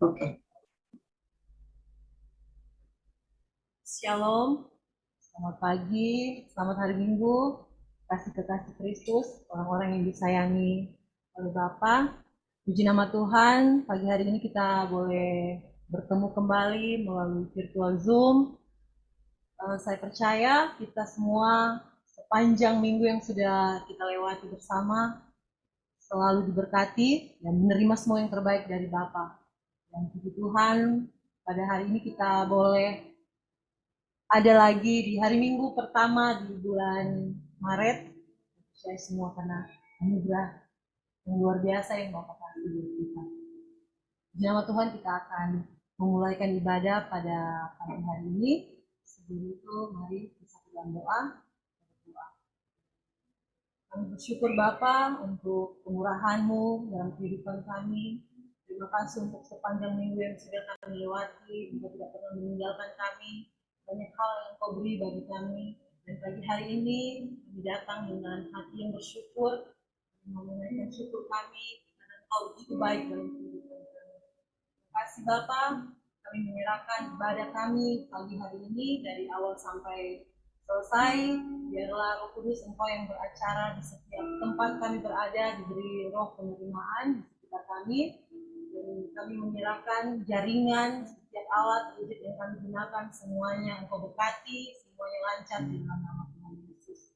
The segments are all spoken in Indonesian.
Oke. Shalom, selamat pagi, selamat hari Minggu, kasih kekasih Kristus, orang-orang yang disayangi oleh Bapa. Puji nama Tuhan, pagi hari ini kita boleh bertemu kembali melalui virtual Zoom. Saya percaya kita semua sepanjang minggu yang sudah kita lewati bersama selalu diberkati dan menerima semua yang terbaik dari Bapa. Dan puji Tuhan, pada hari ini kita boleh ada lagi di hari Minggu pertama di bulan Maret. Saya semua karena anugerah yang luar biasa yang Bapak kasih buat kita. Di nama Tuhan kita akan memulaikan ibadah pada pagi hari ini. Sebelum itu mari kita dalam doa. Kami bersyukur Bapa untuk kemurahan-Mu dalam kehidupan kami. Terima kasih untuk sepanjang minggu yang sudah kami lewati, Engkau tidak pernah meninggalkan kami. Banyak hal yang Kau beri bagi kami. Dan pagi hari ini kami datang dengan hati yang bersyukur, menaikkan syukur kami karena Engkau begitu baik dalam kehidupan kami. Terima kasih Bapa, kami menyerahkan ibadah kami pagi hari ini dari awal sampai selesai. Biarlah Roh Kudus Engkau yang beracara di setiap tempat kami berada, diberi roh penerimaan di sekitar kami. Dan kami menyerahkan jaringan, setiap alat gadget yang kami gunakan, semuanya Engkau berkati, semuanya lancar di dalam nama Tuhan Yesus.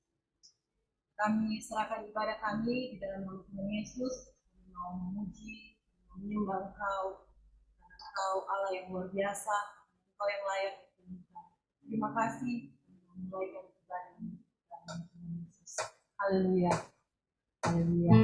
Kami serahkan ibadah kami di dalam nama Tuhan Yesus. Kami mau memuji, menyembah Engkau, karena Engkau Allah yang luar biasa, Engkau yang layak disembah. Terima kasih memulaikan ibadah ini dalam nama Tuhan Yesus. Haleluya. Haleluya.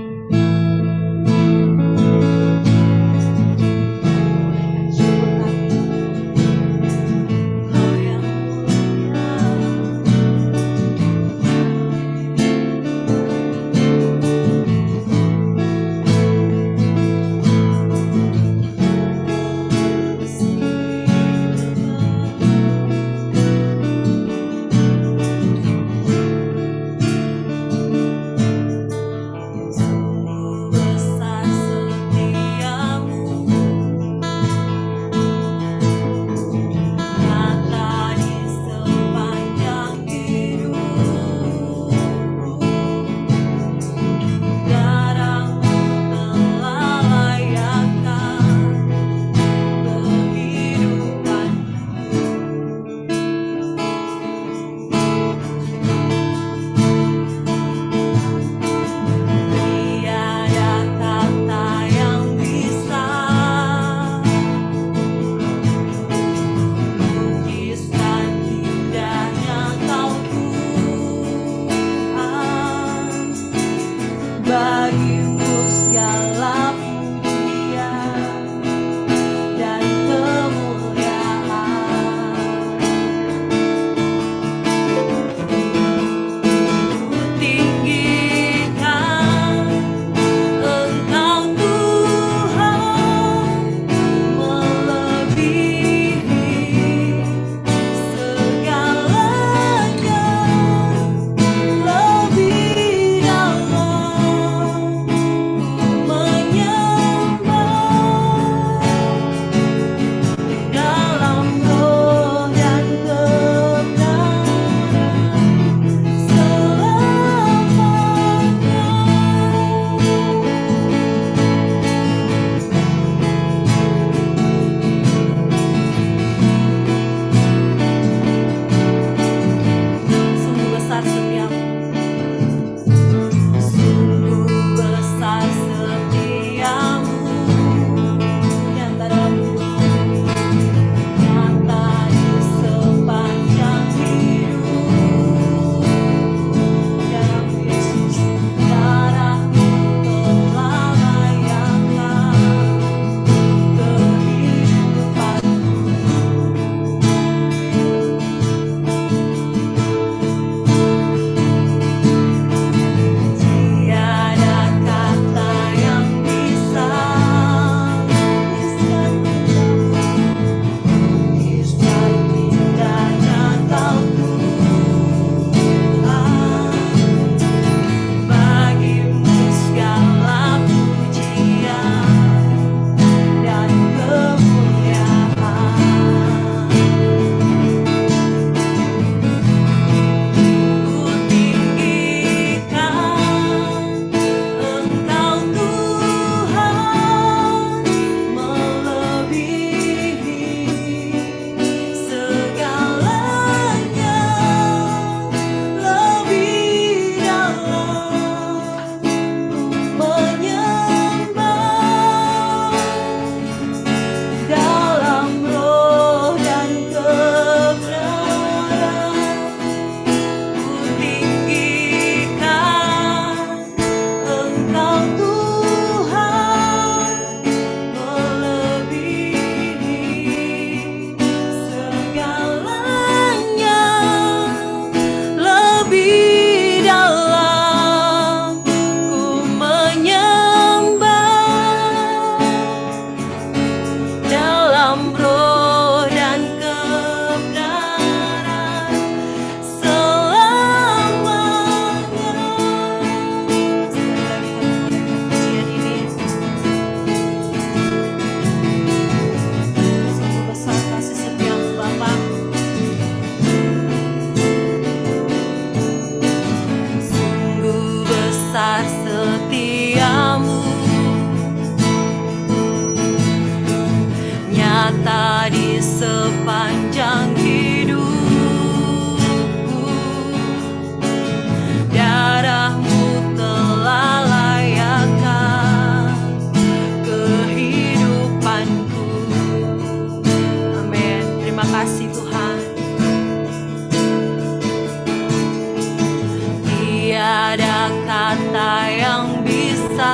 ada kata yang bisa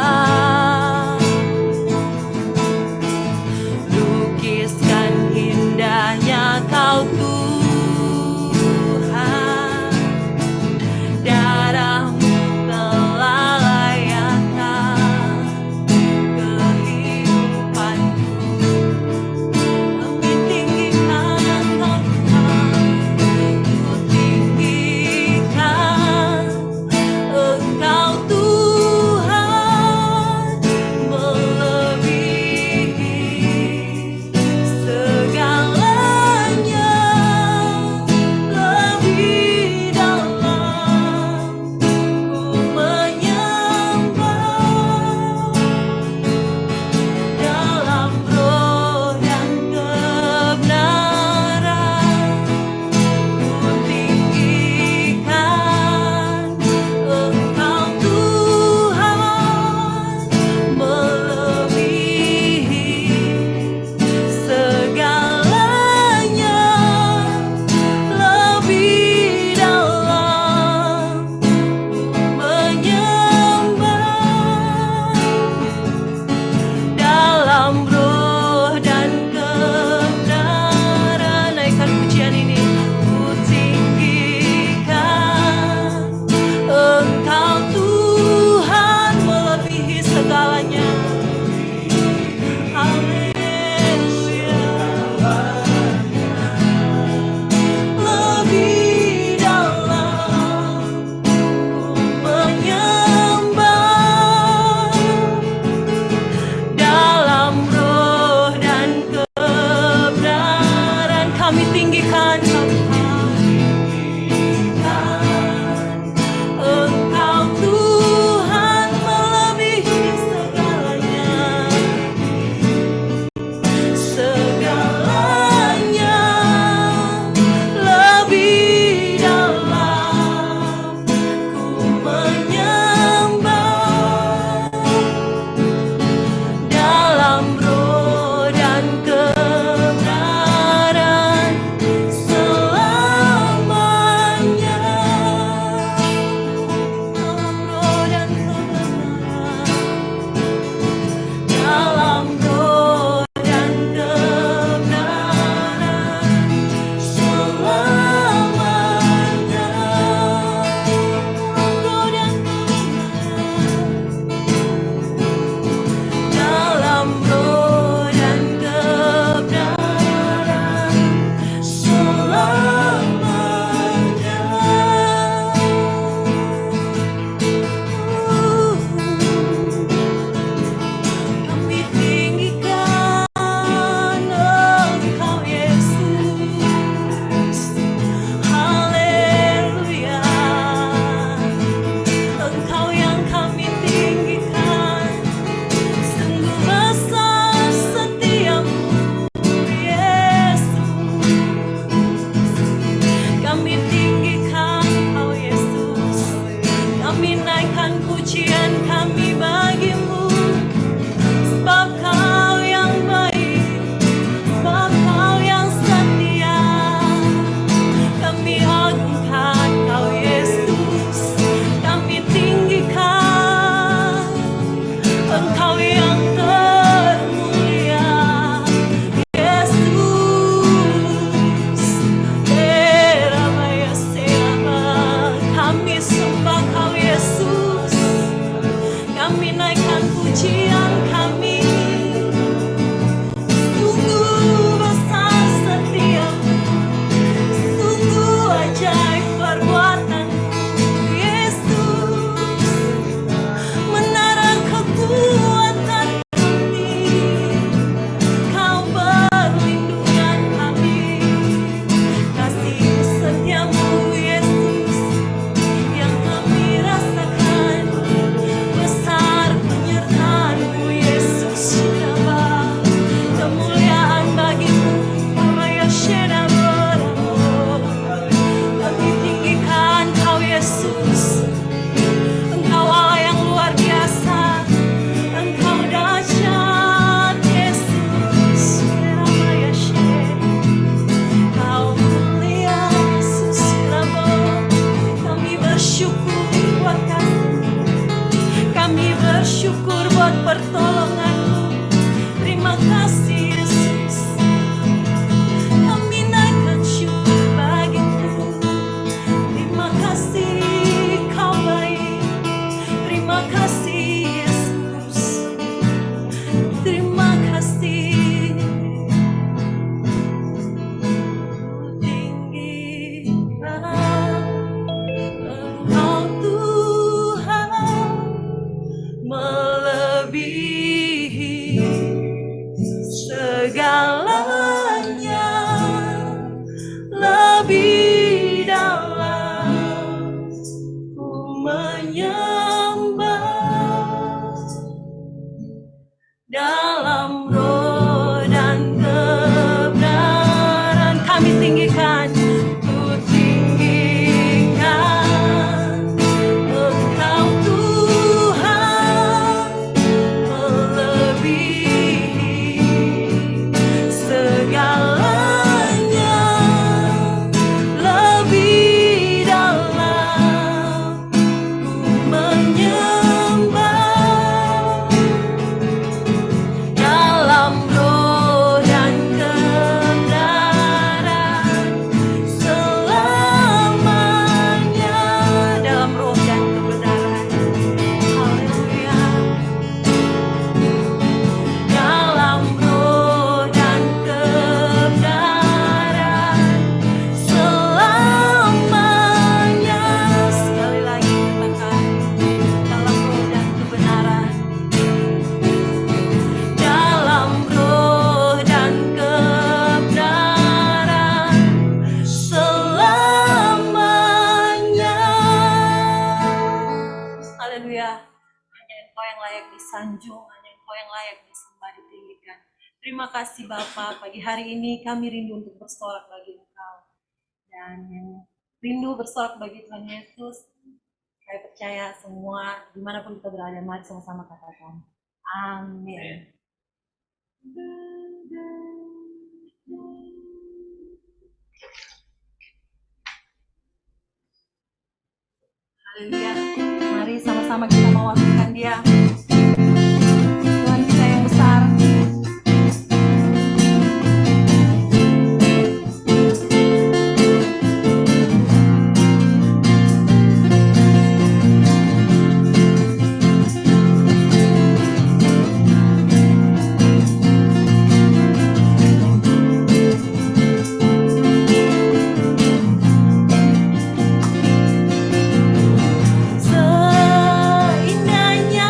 lukiskan indahnya Kau Tuhan. Darah-Mu telah layakkan kehidupanku. Kami tinggikan Engkau Tuhan, ku tinggikan Engkau Tuhan, melebihi segalanya, lebih dalam ku menyembah, dalam roh dan kebenaran ku tinggikan Engkau Tuhan, melebihi segalanya, lebih dalam ku menyembah, dalam roh dan kebenaran. Naikkan pujian ini. Ku tinggikan Engkau Tuhan, melebihi segalanya. Haleluya. Lebih dalam ku menyembah, dalam roh dan kebenaran. Kami tinggikan Engkau Tuhan, melebihi segalanya, segalanya, lebih dalam ku menyembah, dalam roh dan kebenaran selamanya, dalam roh dan kebenaran, dalam roh dan kebenaran selamanya, dalam roh dan kebenaran, dalam roh dan kebenaran selamanya. Kami tinggikan Engkau Yesus, haleluya. Engkau yang kami tinggikan, sungguh besar setiamu Yesus. Kami tinggikan Engkau Yesus, kami naikkan pujian kami bagimu, sebab Kau yang baik, sebab Kau yang setia. Kami agungkan Kau Yesus, kami tinggikan Engkau yang termulia Yesus. Eramaya selama, kami sembah Kau Yesus, kami naik menyembah dalam roh dan kebenaran. Kami tinggikan, ku tinggikan Engkau Tuhan, melebihi segalanya, lebih dalam ku menyembah dalam roh dan kebenaran selamanya, dalam roh dan kebenaran. Haleluya. Dalam roh dan kebenaran selamanya. Sekali lagi katakan, dalam roh dan kebenaran. Dalam roh dan kebenaran selamanya. Haleluya. Hanya Engkau yang layak disanjung, hanya Engkau yang layak disembah, ditinggikan. Terima kasih Bapa, pagi hari ini kami rindu untuk bersorak bagi Engkau. Dan yang rindu bersorak bagi Tuhan Yesus, saya percaya semua dimanapun kita berada, mari sama-sama katakan amin. Haleluya. Mari sama-sama kita mewakilkan Dia. Tuhan kita yang besar. Seindahnya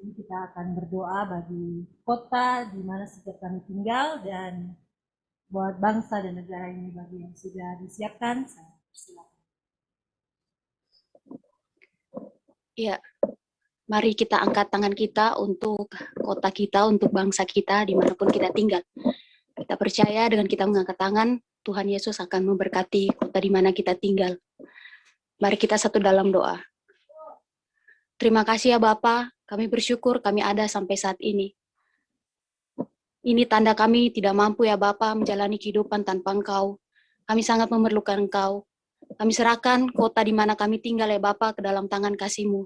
Jadi kita akan berdoa bagi kota di mana setiap kami tinggal dan buat bangsa dan negara ini bagi yang sudah disiapkan. Saya persilakan. Ya, mari kita angkat tangan kita untuk kota kita, untuk bangsa kita, dimanapun kita tinggal. Kita percaya dengan kita mengangkat tangan, Tuhan Yesus akan memberkati kota di mana kita tinggal. Mari kita satu dalam doa. Terima kasih ya Bapa, kami bersyukur kami ada sampai saat ini. Ini tanda kami tidak mampu ya Bapa menjalani kehidupan tanpa Engkau. Kami sangat memerlukan Engkau. Kami serahkan kota di mana kami tinggal ya Bapa ke dalam tangan kasih-Mu.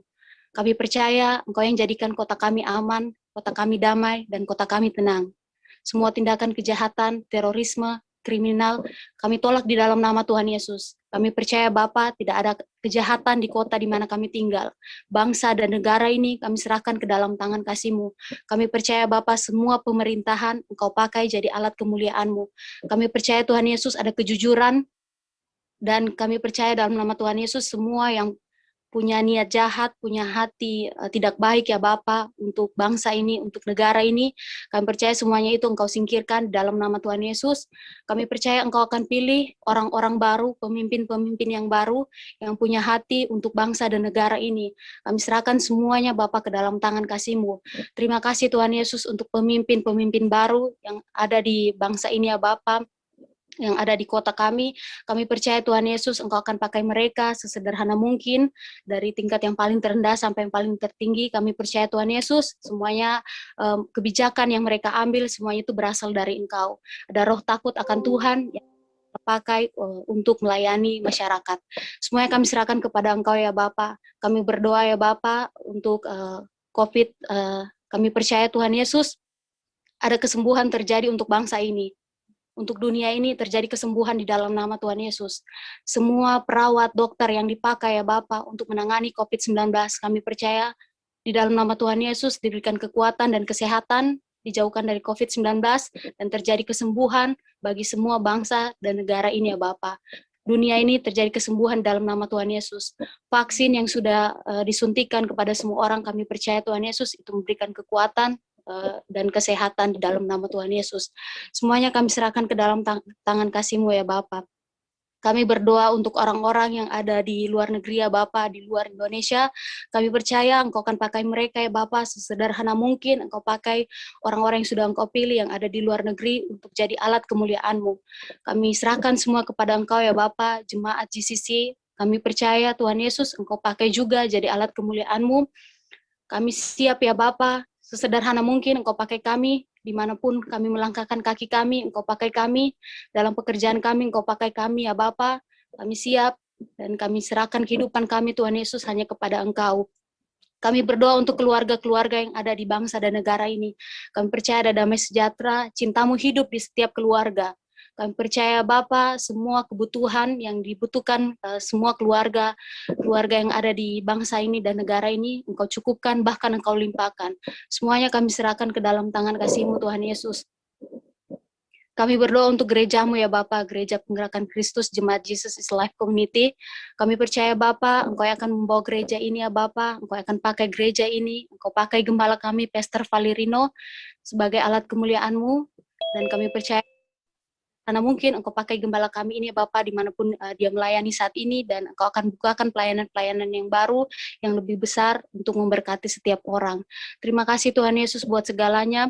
Kami percaya Engkau yang jadikan kota kami aman, kota kami damai, dan kota kami tenang. Semua tindakan kejahatan, terorisme, kriminal, kami tolak di dalam nama Tuhan Yesus. Kami percaya Bapa tidak ada kejahatan di kota di mana kami tinggal. Bangsa dan negara ini kami serahkan ke dalam tangan kasih-Mu. Kami percaya Bapa semua pemerintahan Engkau pakai jadi alat kemuliaan-Mu. Kami percaya Tuhan Yesus ada kejujuran, dan kami percaya dalam nama Tuhan Yesus semua yang punya niat jahat, punya hati tidak baik ya Bapa untuk bangsa ini, untuk negara ini, kami percaya semuanya itu Engkau singkirkan dalam nama Tuhan Yesus. Kami percaya Engkau akan pilih orang-orang baru, pemimpin-pemimpin yang baru, yang punya hati untuk bangsa dan negara ini. Kami serahkan semuanya Bapa ke dalam tangan kasih-Mu. Terima kasih Tuhan Yesus untuk pemimpin-pemimpin baru yang ada di bangsa ini ya Bapa, yang ada di kota kami. Kami percaya Tuhan Yesus Engkau akan pakai mereka sesederhana mungkin, dari tingkat yang paling terendah sampai yang paling tertinggi. Kami percaya Tuhan Yesus semuanya kebijakan yang mereka ambil semuanya itu berasal dari Engkau. Ada roh takut akan Tuhan yang pakai untuk melayani masyarakat. Semuanya kami serahkan kepada Engkau ya Bapa. Kami berdoa ya Bapa untuk COVID. Kami percaya Tuhan Yesus ada kesembuhan terjadi untuk bangsa ini. Untuk dunia ini terjadi kesembuhan di dalam nama Tuhan Yesus. Semua perawat, dokter yang dipakai ya Bapa untuk menangani COVID-19, kami percaya di dalam nama Tuhan Yesus diberikan kekuatan dan kesehatan, dijauhkan dari COVID-19, dan terjadi kesembuhan bagi semua bangsa dan negara ini ya Bapa. Dunia ini terjadi kesembuhan dalam nama Tuhan Yesus. Vaksin yang sudah disuntikan kepada semua orang, kami percaya Tuhan Yesus itu memberikan kekuatan dan kesehatan di dalam nama Tuhan Yesus. Semuanya kami serahkan ke dalam tangan kasih-Mu ya Bapa. Kami berdoa untuk orang-orang yang ada di luar negeri ya Bapa, di luar Indonesia. Kami percaya Engkau akan pakai mereka ya Bapa sesederhana mungkin. Engkau pakai orang-orang yang sudah Engkau pilih yang ada di luar negeri untuk jadi alat kemuliaan-Mu. Kami serahkan semua kepada Engkau ya Bapa, jemaat GCC. Kami percaya Tuhan Yesus Engkau pakai juga jadi alat kemuliaan-Mu. Kami siap ya Bapa, sesederhana mungkin Engkau pakai kami, dimanapun kami melangkahkan kaki kami, Engkau pakai kami, dalam pekerjaan kami, Engkau pakai kami ya Bapa, kami siap, dan kami serahkan kehidupan kami Tuhan Yesus hanya kepada Engkau. Kami berdoa untuk keluarga-keluarga yang ada di bangsa dan negara ini. Kami percaya ada damai sejahtera, cinta-Mu hidup di setiap keluarga. Kami percaya Bapa, semua kebutuhan yang dibutuhkan semua keluarga yang ada di bangsa ini dan negara ini, Engkau cukupkan, bahkan Engkau limpahkan. Semuanya kami serahkan ke dalam tangan kasih-Mu Tuhan Yesus. Kami berdoa untuk gereja-Mu ya Bapa, Gereja Penggerakan Kristus Jemaat Jesus is Life Community. Kami percaya Bapa, Engkau yang akan membawa gereja ini ya Bapa, Engkau akan pakai gereja ini, Engkau pakai gembala kami, Pastor Valerino, sebagai alat kemuliaan-Mu, dan kami percaya karena mungkin Engkau pakai gembala kami ini Bapa dimanapun dia melayani saat ini, dan Engkau akan bukakan pelayanan-pelayanan yang baru, yang lebih besar untuk memberkati setiap orang. Terima kasih Tuhan Yesus buat segalanya.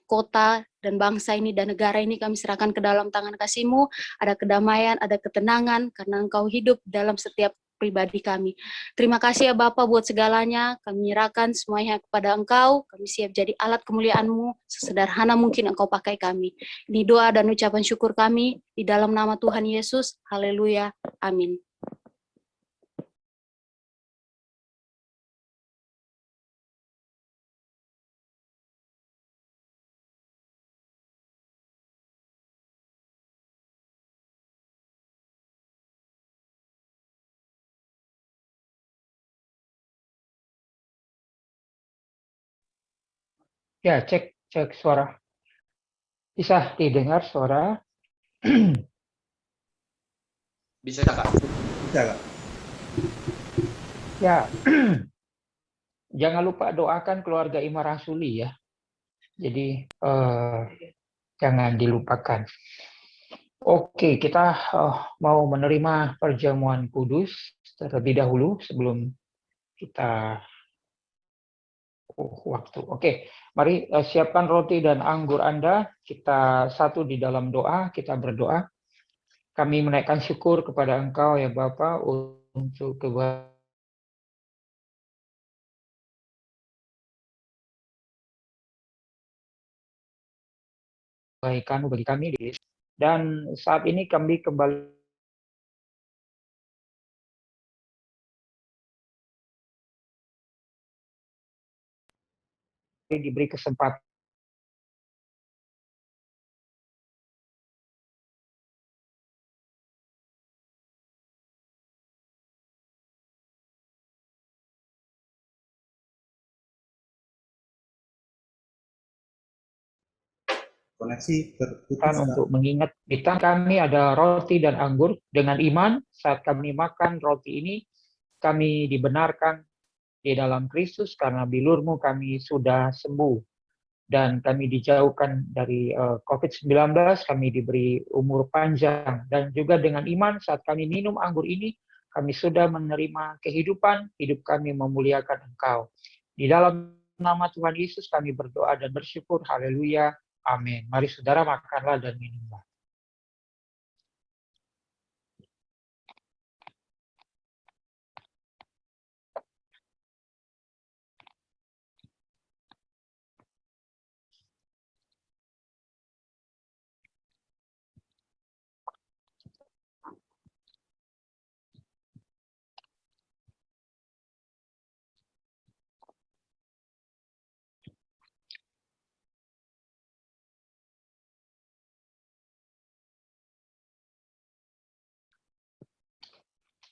Kota dan bangsa ini dan negara ini kami serahkan ke dalam tangan kasih-Mu. Ada kedamaian, ada ketenangan, karena Engkau hidup dalam setiap pribadi kami. Terima kasih ya Bapa buat segalanya. Kami menyerahkan semuanya kepada Engkau. Kami siap jadi alat kemuliaan-Mu, sesederhana mungkin Engkau pakai kami. Ini doa dan ucapan syukur kami di dalam nama Tuhan Yesus. Haleluya. Amin. Ya, cek suara. Bisa didengar suara? Bisa Kak? Bisa Kak? Ya, jangan lupa doakan keluarga Ima Rasuli ya. Jadi jangan dilupakan. Oke, kita mau menerima perjamuan kudus terlebih dahulu sebelum kita waktu. Oke, mari siapkan roti dan anggur Anda. Kita satu di dalam doa, kita berdoa. Kami menaikkan syukur kepada Engkau ya Bapa untuk kebaikan bagi kami. Dan saat ini kami kembali diberi kesempatan Koneksi terputus. untuk mengingat di tangan kami ada roti dan anggur. Dengan iman, saat kami makan roti ini, kami dibenarkan di dalam Kristus karena bilur-Mu kami sudah sembuh. Dan kami dijauhkan dari COVID-19, kami diberi umur panjang. Dan juga dengan iman saat kami minum anggur ini, kami sudah menerima kehidupan, hidup kami memuliakan Engkau. Di dalam nama Tuhan Yesus kami berdoa dan bersyukur, haleluya, amin. Mari saudara makanlah dan minumlah.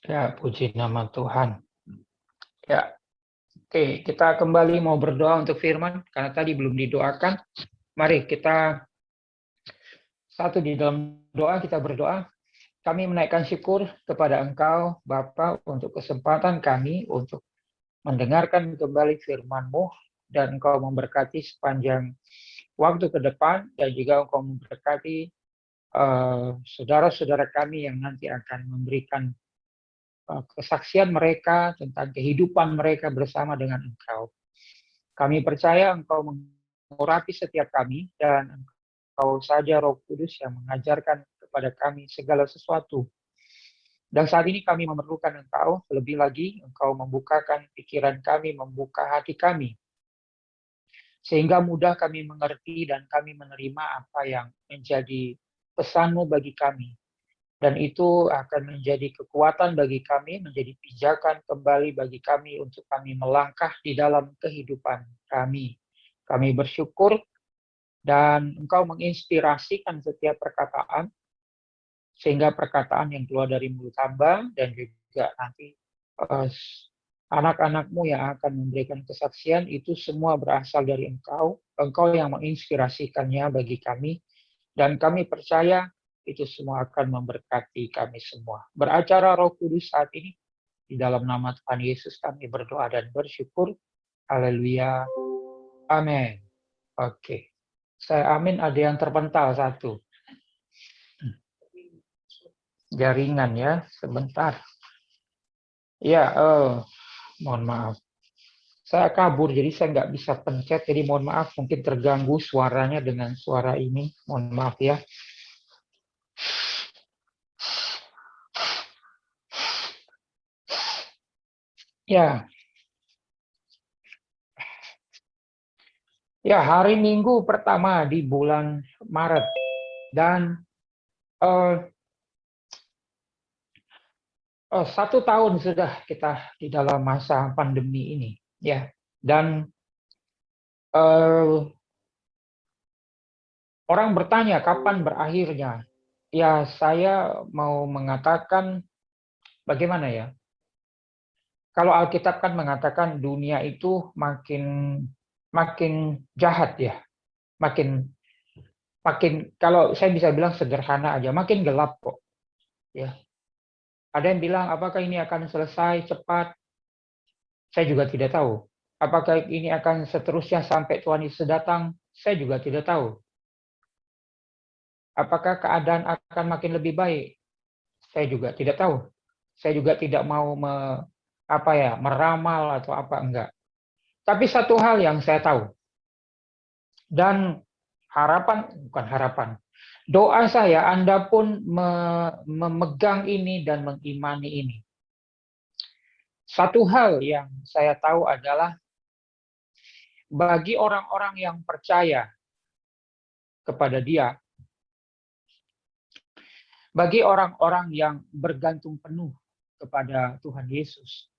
Ya, puji nama Tuhan. Ya, oke, kita kembali mau berdoa untuk firman, karena tadi belum didoakan. Mari kita satu di dalam doa, kita berdoa. Kami menaikkan syukur kepada Engkau, Bapa, untuk kesempatan kami untuk mendengarkan kembali firman-Mu, dan Engkau memberkati sepanjang waktu ke depan, dan juga Engkau memberkati saudara-saudara kami yang nanti akan memberikan kesaksian mereka tentang kehidupan mereka bersama dengan Engkau. Kami percaya Engkau mengurapi setiap kami, dan Engkau saja Roh Kudus yang mengajarkan kepada kami segala sesuatu. Dan saat ini kami memerlukan Engkau, lebih lagi Engkau membukakan pikiran kami, membuka hati kami, sehingga mudah kami mengerti dan kami menerima apa yang menjadi pesan-Mu bagi kami. Dan itu akan menjadi kekuatan bagi kami, menjadi pijakan kembali bagi kami untuk kami melangkah di dalam kehidupan kami. Kami bersyukur dan Engkau menginspirasikan setiap perkataan, sehingga perkataan yang keluar dari mulut hamba dan juga nanti anak-anak-Mu yang akan memberikan kesaksian itu semua berasal dari Engkau. Engkau yang menginspirasikannya bagi kami, dan kami percaya itu semua akan memberkati kami semua. Beracara Roh Kudus saat ini, di dalam nama Tuhan Yesus kami berdoa dan bersyukur. Haleluya. Amin. Oke. Saya amin, ada yang terpental satu. Jaringan ya, sebentar. Ya, mohon maaf. Saya kabur, jadi saya nggak bisa pencet, jadi mohon maaf, mungkin terganggu suaranya dengan suara ini. Mohon maaf ya. Ya, hari Minggu pertama di bulan Maret, dan 1 tahun sudah kita di dalam masa pandemi ini, ya. Dan orang bertanya kapan berakhirnya. Ya, saya mau mengatakan bagaimana ya? Kalau Alkitab kan mengatakan dunia itu makin jahat ya, makin kalau saya bisa bilang sederhana aja, makin gelap kok. Ya. Ada yang bilang apakah ini akan selesai cepat? Saya juga tidak tahu. Apakah ini akan seterusnya sampai Tuhan Yesus datang? Saya juga tidak tahu. Apakah keadaan akan makin lebih baik? Saya juga tidak tahu. Saya juga tidak mau meramal atau apa, enggak. Tapi satu hal yang saya tahu, dan bukan harapan, doa saya, Anda pun memegang ini dan mengimani ini. Satu hal yang saya tahu adalah bagi orang-orang yang percaya kepada Dia, bagi orang-orang yang bergantung penuh kepada Tuhan Yesus,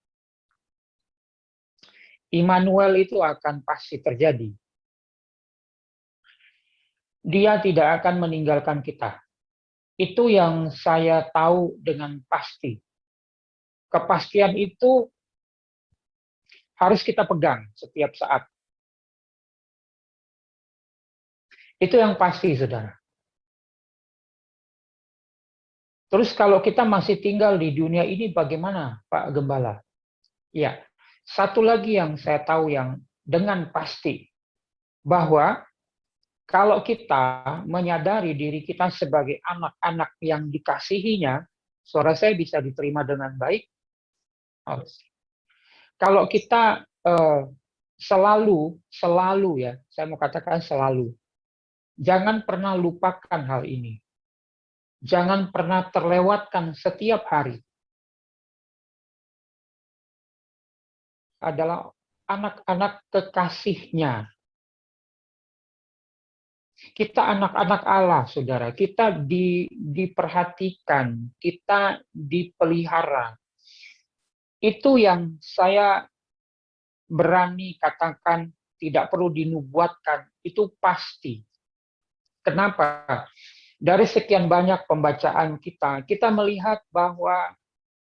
Immanuel itu akan pasti terjadi. Dia tidak akan meninggalkan kita. Itu yang saya tahu dengan pasti. Kepastian itu harus kita pegang setiap saat. Itu yang pasti, saudara. Terus kalau kita masih tinggal di dunia ini bagaimana, Pak Gembala? Ya, satu lagi yang saya tahu yang dengan pasti, bahwa kalau kita menyadari diri kita sebagai anak-anak yang dikasihinya, suara saya bisa diterima dengan baik. Kalau kita selalu ya, saya mau katakan selalu, jangan pernah lupakan hal ini. Jangan pernah terlewatkan setiap hari adalah anak-anak kekasihnya. Kita anak-anak Allah, saudara. Kita diperhatikan, kita dipelihara. Itu yang saya berani katakan, tidak perlu dinubuatkan, itu pasti. Kenapa? Dari sekian banyak pembacaan kita melihat bahwa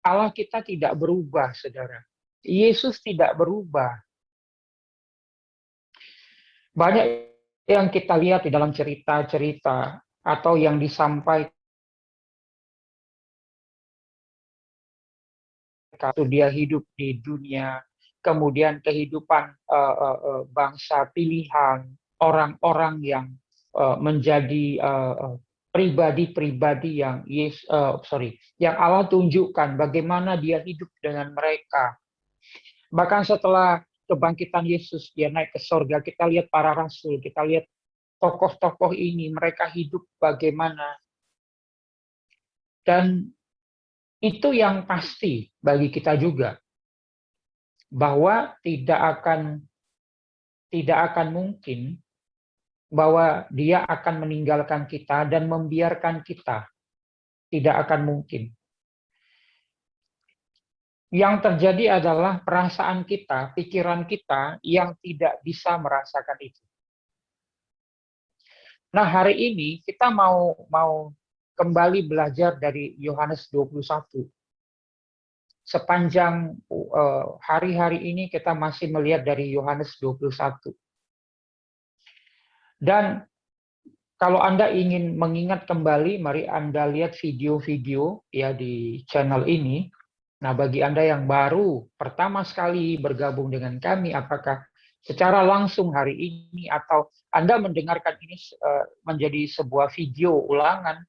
Allah kita tidak berubah, saudara. Yesus tidak berubah. Banyak yang kita lihat di dalam cerita-cerita atau yang disampaikan, dia hidup di dunia, kemudian kehidupan bangsa pilihan, orang-orang yang menjadi pribadi-pribadi yang yang Allah tunjukkan bagaimana dia hidup dengan mereka. Bahkan setelah kebangkitan Yesus, dia naik ke sorga, kita lihat para rasul, kita lihat tokoh-tokoh ini, mereka hidup bagaimana. Dan itu yang pasti bagi kita juga, bahwa tidak akan mungkin bahwa dia akan meninggalkan kita dan membiarkan kita. Tidak akan mungkin. Yang terjadi adalah perasaan kita, pikiran kita yang tidak bisa merasakan itu. Nah, hari ini kita mau kembali belajar dari Yohanes 21. Sepanjang hari-hari ini kita masih melihat dari Yohanes 21. Dan kalau Anda ingin mengingat kembali, mari Anda lihat video-video ya di channel ini. Nah, bagi Anda yang baru pertama sekali bergabung dengan kami, apakah secara langsung hari ini atau Anda mendengarkan ini menjadi sebuah video ulangan,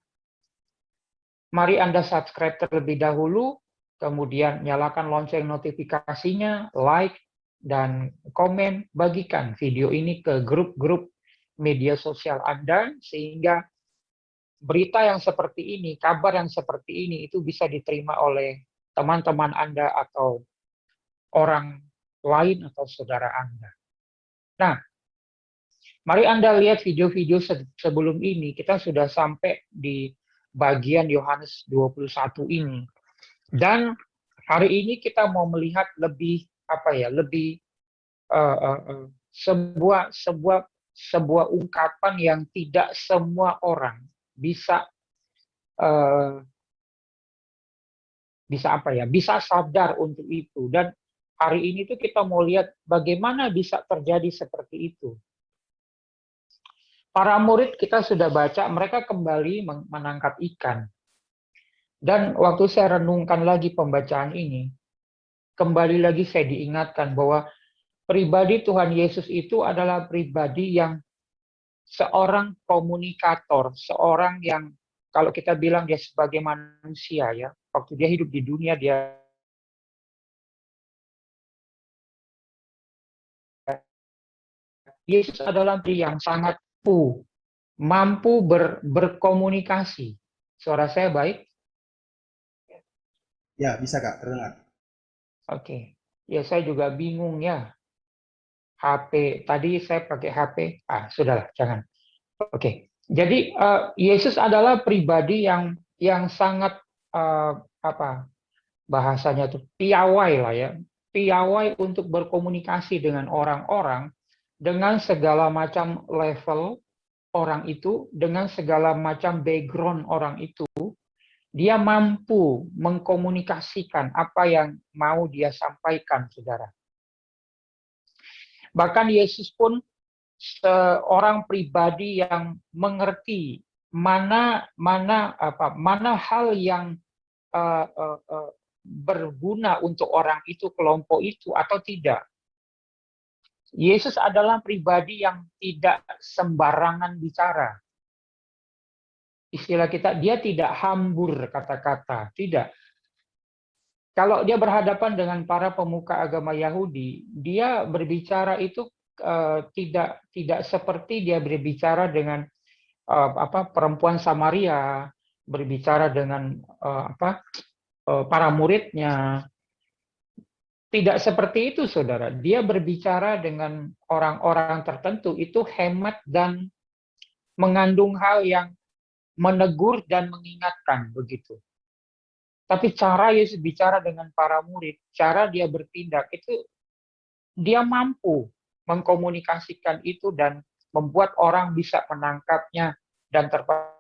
mari Anda subscribe terlebih dahulu, kemudian nyalakan lonceng notifikasinya, like, dan komen, bagikan video ini ke grup-grup media sosial Anda, sehingga berita yang seperti ini, kabar yang seperti ini, itu bisa diterima oleh teman-teman Anda atau orang lain atau saudara Anda. Nah, mari Anda lihat video-video sebelum ini, kita sudah sampai di bagian Yohanes 21 ini. Dan hari ini kita mau melihat lebih sebuah ungkapan yang tidak semua orang bisa sadar untuk itu. Dan hari ini tuh kita mau lihat bagaimana bisa terjadi seperti itu. Para murid kita sudah baca, mereka kembali menangkap ikan. Dan waktu saya renungkan lagi pembacaan ini, kembali lagi saya diingatkan bahwa pribadi Tuhan Yesus itu adalah pribadi yang seorang komunikator, seorang yang kalau kita bilang dia sebagai manusia ya, waktu dia hidup di dunia dia Yesus adalah dia yang sangat mampu berkomunikasi. Suara saya baik? Ya, bisa Kak, terdengar. Oke. Ya saya juga bingung ya. HP, tadi saya pakai HP. Sudahlah, jangan. Oke. Jadi Yesus adalah pribadi yang sangat apa bahasanya tuh piawai lah ya. Piawai untuk berkomunikasi dengan orang-orang dengan segala macam level orang itu, dengan segala macam background orang itu, dia mampu mengkomunikasikan apa yang mau dia sampaikan, saudara. Bahkan Yesus pun seorang pribadi yang mengerti mana hal yang berguna untuk orang itu, kelompok itu atau tidak. Yesus adalah pribadi yang tidak sembarangan bicara. Istilah kita, dia tidak hambur kata-kata, tidak. Kalau dia berhadapan dengan para pemuka agama Yahudi, dia berbicara itu tidak seperti dia berbicara dengan perempuan Samaria, berbicara dengan para muridnya. Tidak seperti itu, saudara. Dia berbicara dengan orang-orang tertentu itu hemat dan mengandung hal yang menegur dan mengingatkan begitu. Tapi cara Yesus bicara dengan para murid, cara dia bertindak itu dia mampu mengkomunikasikan itu dan membuat orang bisa menangkapnya dan terpesona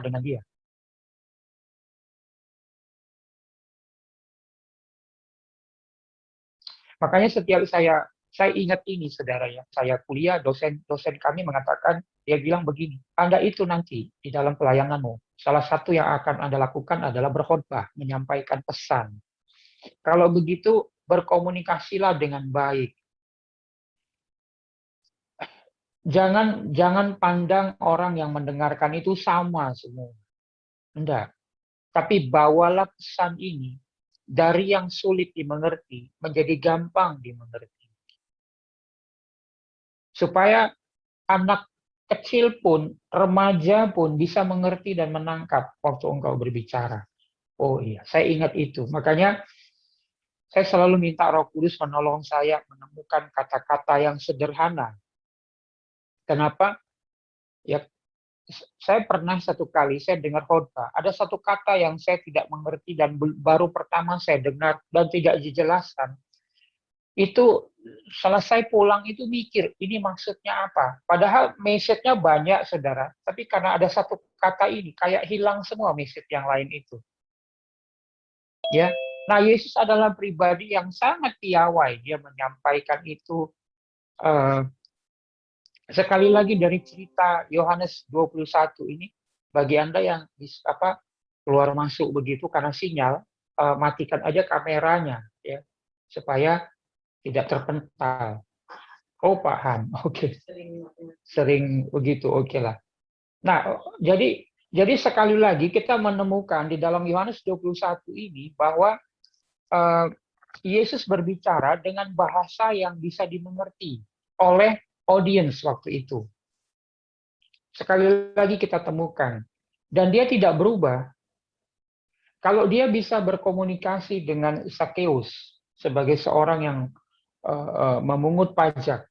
dengan dia. Makanya setiap saya ingat ini, saudara ya. Saya kuliah, dosen kami mengatakan, dia bilang begini, Anda itu nanti di dalam pelayananmu, salah satu yang akan Anda lakukan adalah berkhotbah, menyampaikan pesan. Kalau begitu, berkomunikasilah dengan baik. Jangan pandang orang yang mendengarkan itu sama semua. Enggak. Tapi bawalah pesan ini dari yang sulit dimengerti menjadi gampang dimengerti. Supaya anak kecil pun, remaja pun bisa mengerti dan menangkap waktu engkau berbicara. Oh iya, saya ingat itu. Makanya saya selalu minta Roh Kudus menolong saya menemukan kata-kata yang sederhana. Kenapa? Ya, saya pernah satu kali saya dengar khotbah, ada satu kata yang saya tidak mengerti dan baru pertama saya dengar dan tidak dijelaskan. Itu selesai pulang itu mikir, ini maksudnya apa? Padahal message-nya banyak, saudara. Tapi karena ada satu kata ini, kayak hilang semua message yang lain itu. Ya, nah Yesus adalah pribadi yang sangat piawai. Dia menyampaikan itu. Sekali lagi dari cerita Yohanes 21 ini, bagi Anda yang keluar masuk begitu karena sinyal, matikan aja kameranya, ya, supaya tidak terpental. Oh paham, oke. Sering begitu, oke lah. Nah, jadi sekali lagi kita menemukan di dalam Yohanes 21 ini bahwa Yesus berbicara dengan bahasa yang bisa dimengerti oleh audiens waktu itu. Sekali lagi kita temukan. Dan dia tidak berubah. Kalau dia bisa berkomunikasi dengan Sakeus sebagai seorang yang memungut pajak,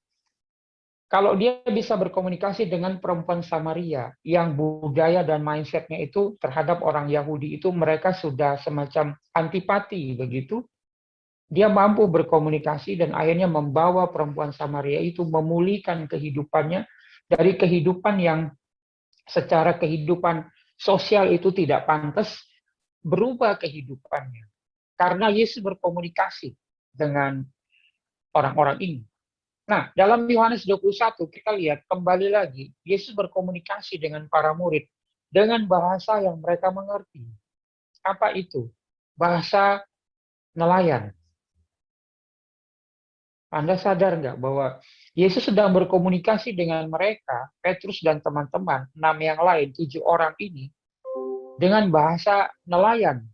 kalau dia bisa berkomunikasi dengan perempuan Samaria yang budaya dan mindset-nya itu terhadap orang Yahudi itu mereka sudah semacam antipati begitu, dia mampu berkomunikasi dan akhirnya membawa perempuan Samaria itu memulihkan kehidupannya dari kehidupan yang secara kehidupan sosial itu tidak pantas, berubah kehidupannya. Karena Yesus berkomunikasi dengan orang-orang ini. Nah, dalam Yohanes 21 kita lihat kembali lagi, Yesus berkomunikasi dengan para murid dengan bahasa yang mereka mengerti. Apa itu? Bahasa nelayan. Anda sadar nggak bahwa Yesus sedang berkomunikasi dengan mereka, Petrus dan teman-teman, 6 yang lain, 7 orang ini, dengan bahasa nelayan.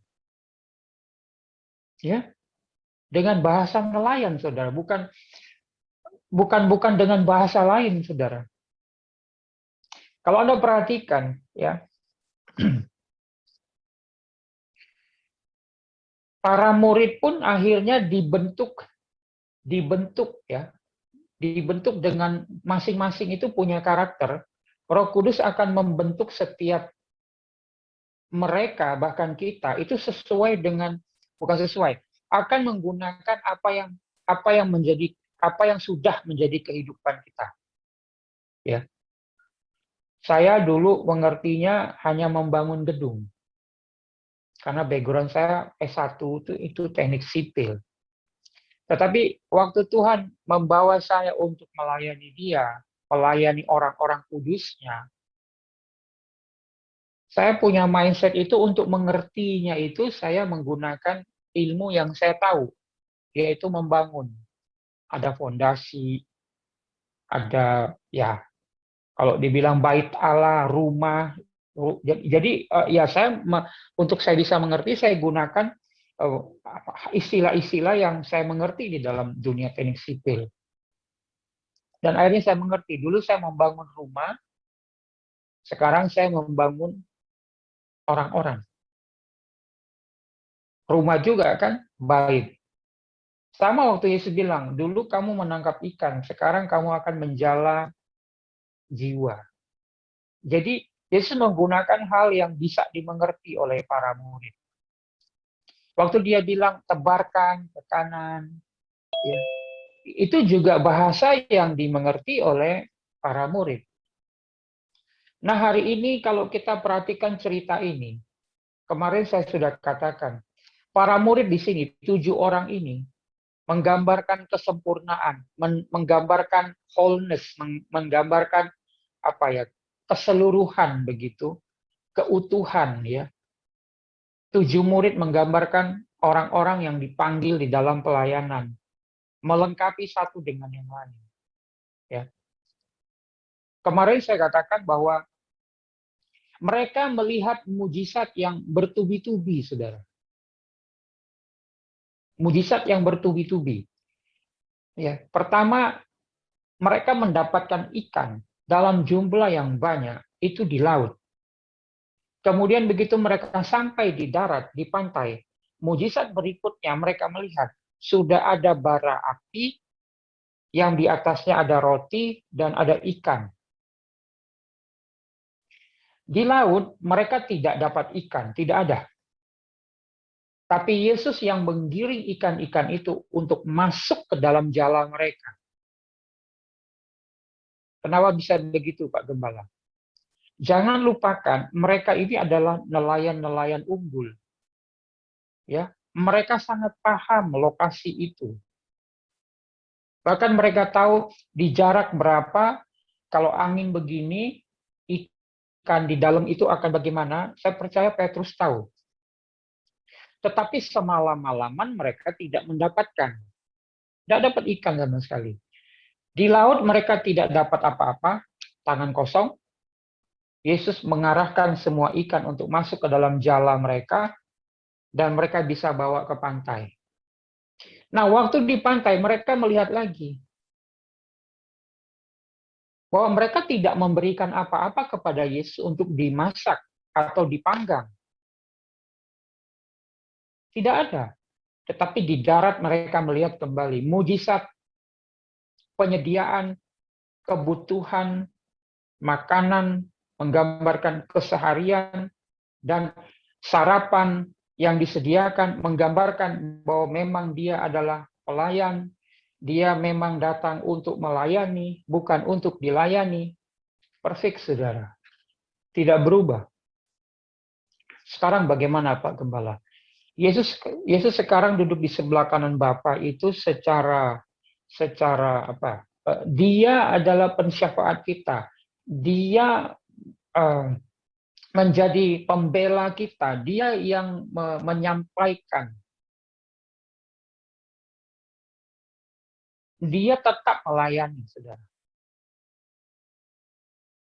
Ya, dengan bahasa nelayan, saudara. Bukan dengan bahasa lain, saudara. Kalau Anda perhatikan, ya, para murid pun akhirnya dibentuk ya, dibentuk dengan masing-masing itu punya karakter. Roh Kudus akan membentuk setiap mereka, bahkan kita, itu sesuai dengan, bukan sesuai, akan menggunakan apa yang sudah menjadi kehidupan kita. Ya, saya dulu mengertinya hanya membangun gedung, karena background saya S1 itu teknik sipil. Tetapi waktu Tuhan membawa saya untuk melayani Dia, melayani orang-orang kudusnya, saya punya mindset itu untuk mengertinya itu saya menggunakan ilmu yang saya tahu, yaitu membangun. Ada fondasi, ada ya kalau dibilang bait Allah, rumah. Jadi ya untuk saya bisa mengerti saya gunakan istilah-istilah yang saya mengerti di dalam dunia teknik sipil. Dan akhirnya saya mengerti. Dulu saya membangun rumah, sekarang saya membangun orang-orang. Rumah juga kan baik. Sama waktu Yesus bilang, dulu kamu menangkap ikan, sekarang kamu akan menjala jiwa. Jadi Yesus menggunakan hal yang bisa dimengerti oleh para murid. Waktu dia bilang tebarkan ke kanan, ya, itu juga bahasa yang dimengerti oleh para murid. Nah, hari ini kalau kita perhatikan cerita ini, kemarin saya sudah katakan, para murid di sini, 7 orang ini, menggambarkan kesempurnaan, menggambarkan wholeness, menggambarkan apa ya, keseluruhan begitu, keutuhan ya. 7 murid menggambarkan orang-orang yang dipanggil di dalam pelayanan, melengkapi satu dengan yang lain. Ya. Kemarin saya katakan bahwa mereka melihat mujizat yang bertubi-tubi, saudara. Mujizat yang bertubi-tubi. Ya, pertama mereka mendapatkan ikan dalam jumlah yang banyak itu di laut. Kemudian begitu mereka sampai di darat, di pantai, mujizat berikutnya mereka melihat sudah ada bara api yang di atasnya ada roti dan ada ikan. Di laut mereka tidak dapat ikan, tidak ada. Tapi Yesus yang menggiring ikan-ikan itu untuk masuk ke dalam jala mereka. Kenapa bisa begitu, Pak Gembala? Jangan lupakan, mereka ini adalah nelayan-nelayan unggul. Ya, mereka sangat paham lokasi itu. Bahkan mereka tahu di jarak berapa, kalau angin begini, ikan di dalam itu akan bagaimana. Saya percaya Petrus tahu. Tetapi semalam-malaman mereka tidak mendapatkan. Tidak dapat ikan sama sekali. Di laut mereka tidak dapat apa-apa, tangan kosong. Yesus mengarahkan semua ikan untuk masuk ke dalam jala mereka, dan mereka bisa bawa ke pantai. Nah, waktu di pantai mereka melihat lagi bahwa mereka tidak memberikan apa-apa kepada Yesus untuk dimasak atau dipanggang. Tidak ada. Tetapi di darat mereka melihat kembali mujizat penyediaan kebutuhan makanan, menggambarkan keseharian, dan sarapan yang disediakan menggambarkan bahwa memang dia adalah pelayan, dia memang datang untuk melayani, bukan untuk dilayani. Perfect, saudara. Tidak berubah. Sekarang bagaimana, Pak Gembala? Yesus sekarang duduk di sebelah kanan Bapa itu secara apa? Dia adalah pensyafaat kita. Dia menjadi pembela kita. Dia yang menyampaikan dia tetap melayani, saudara.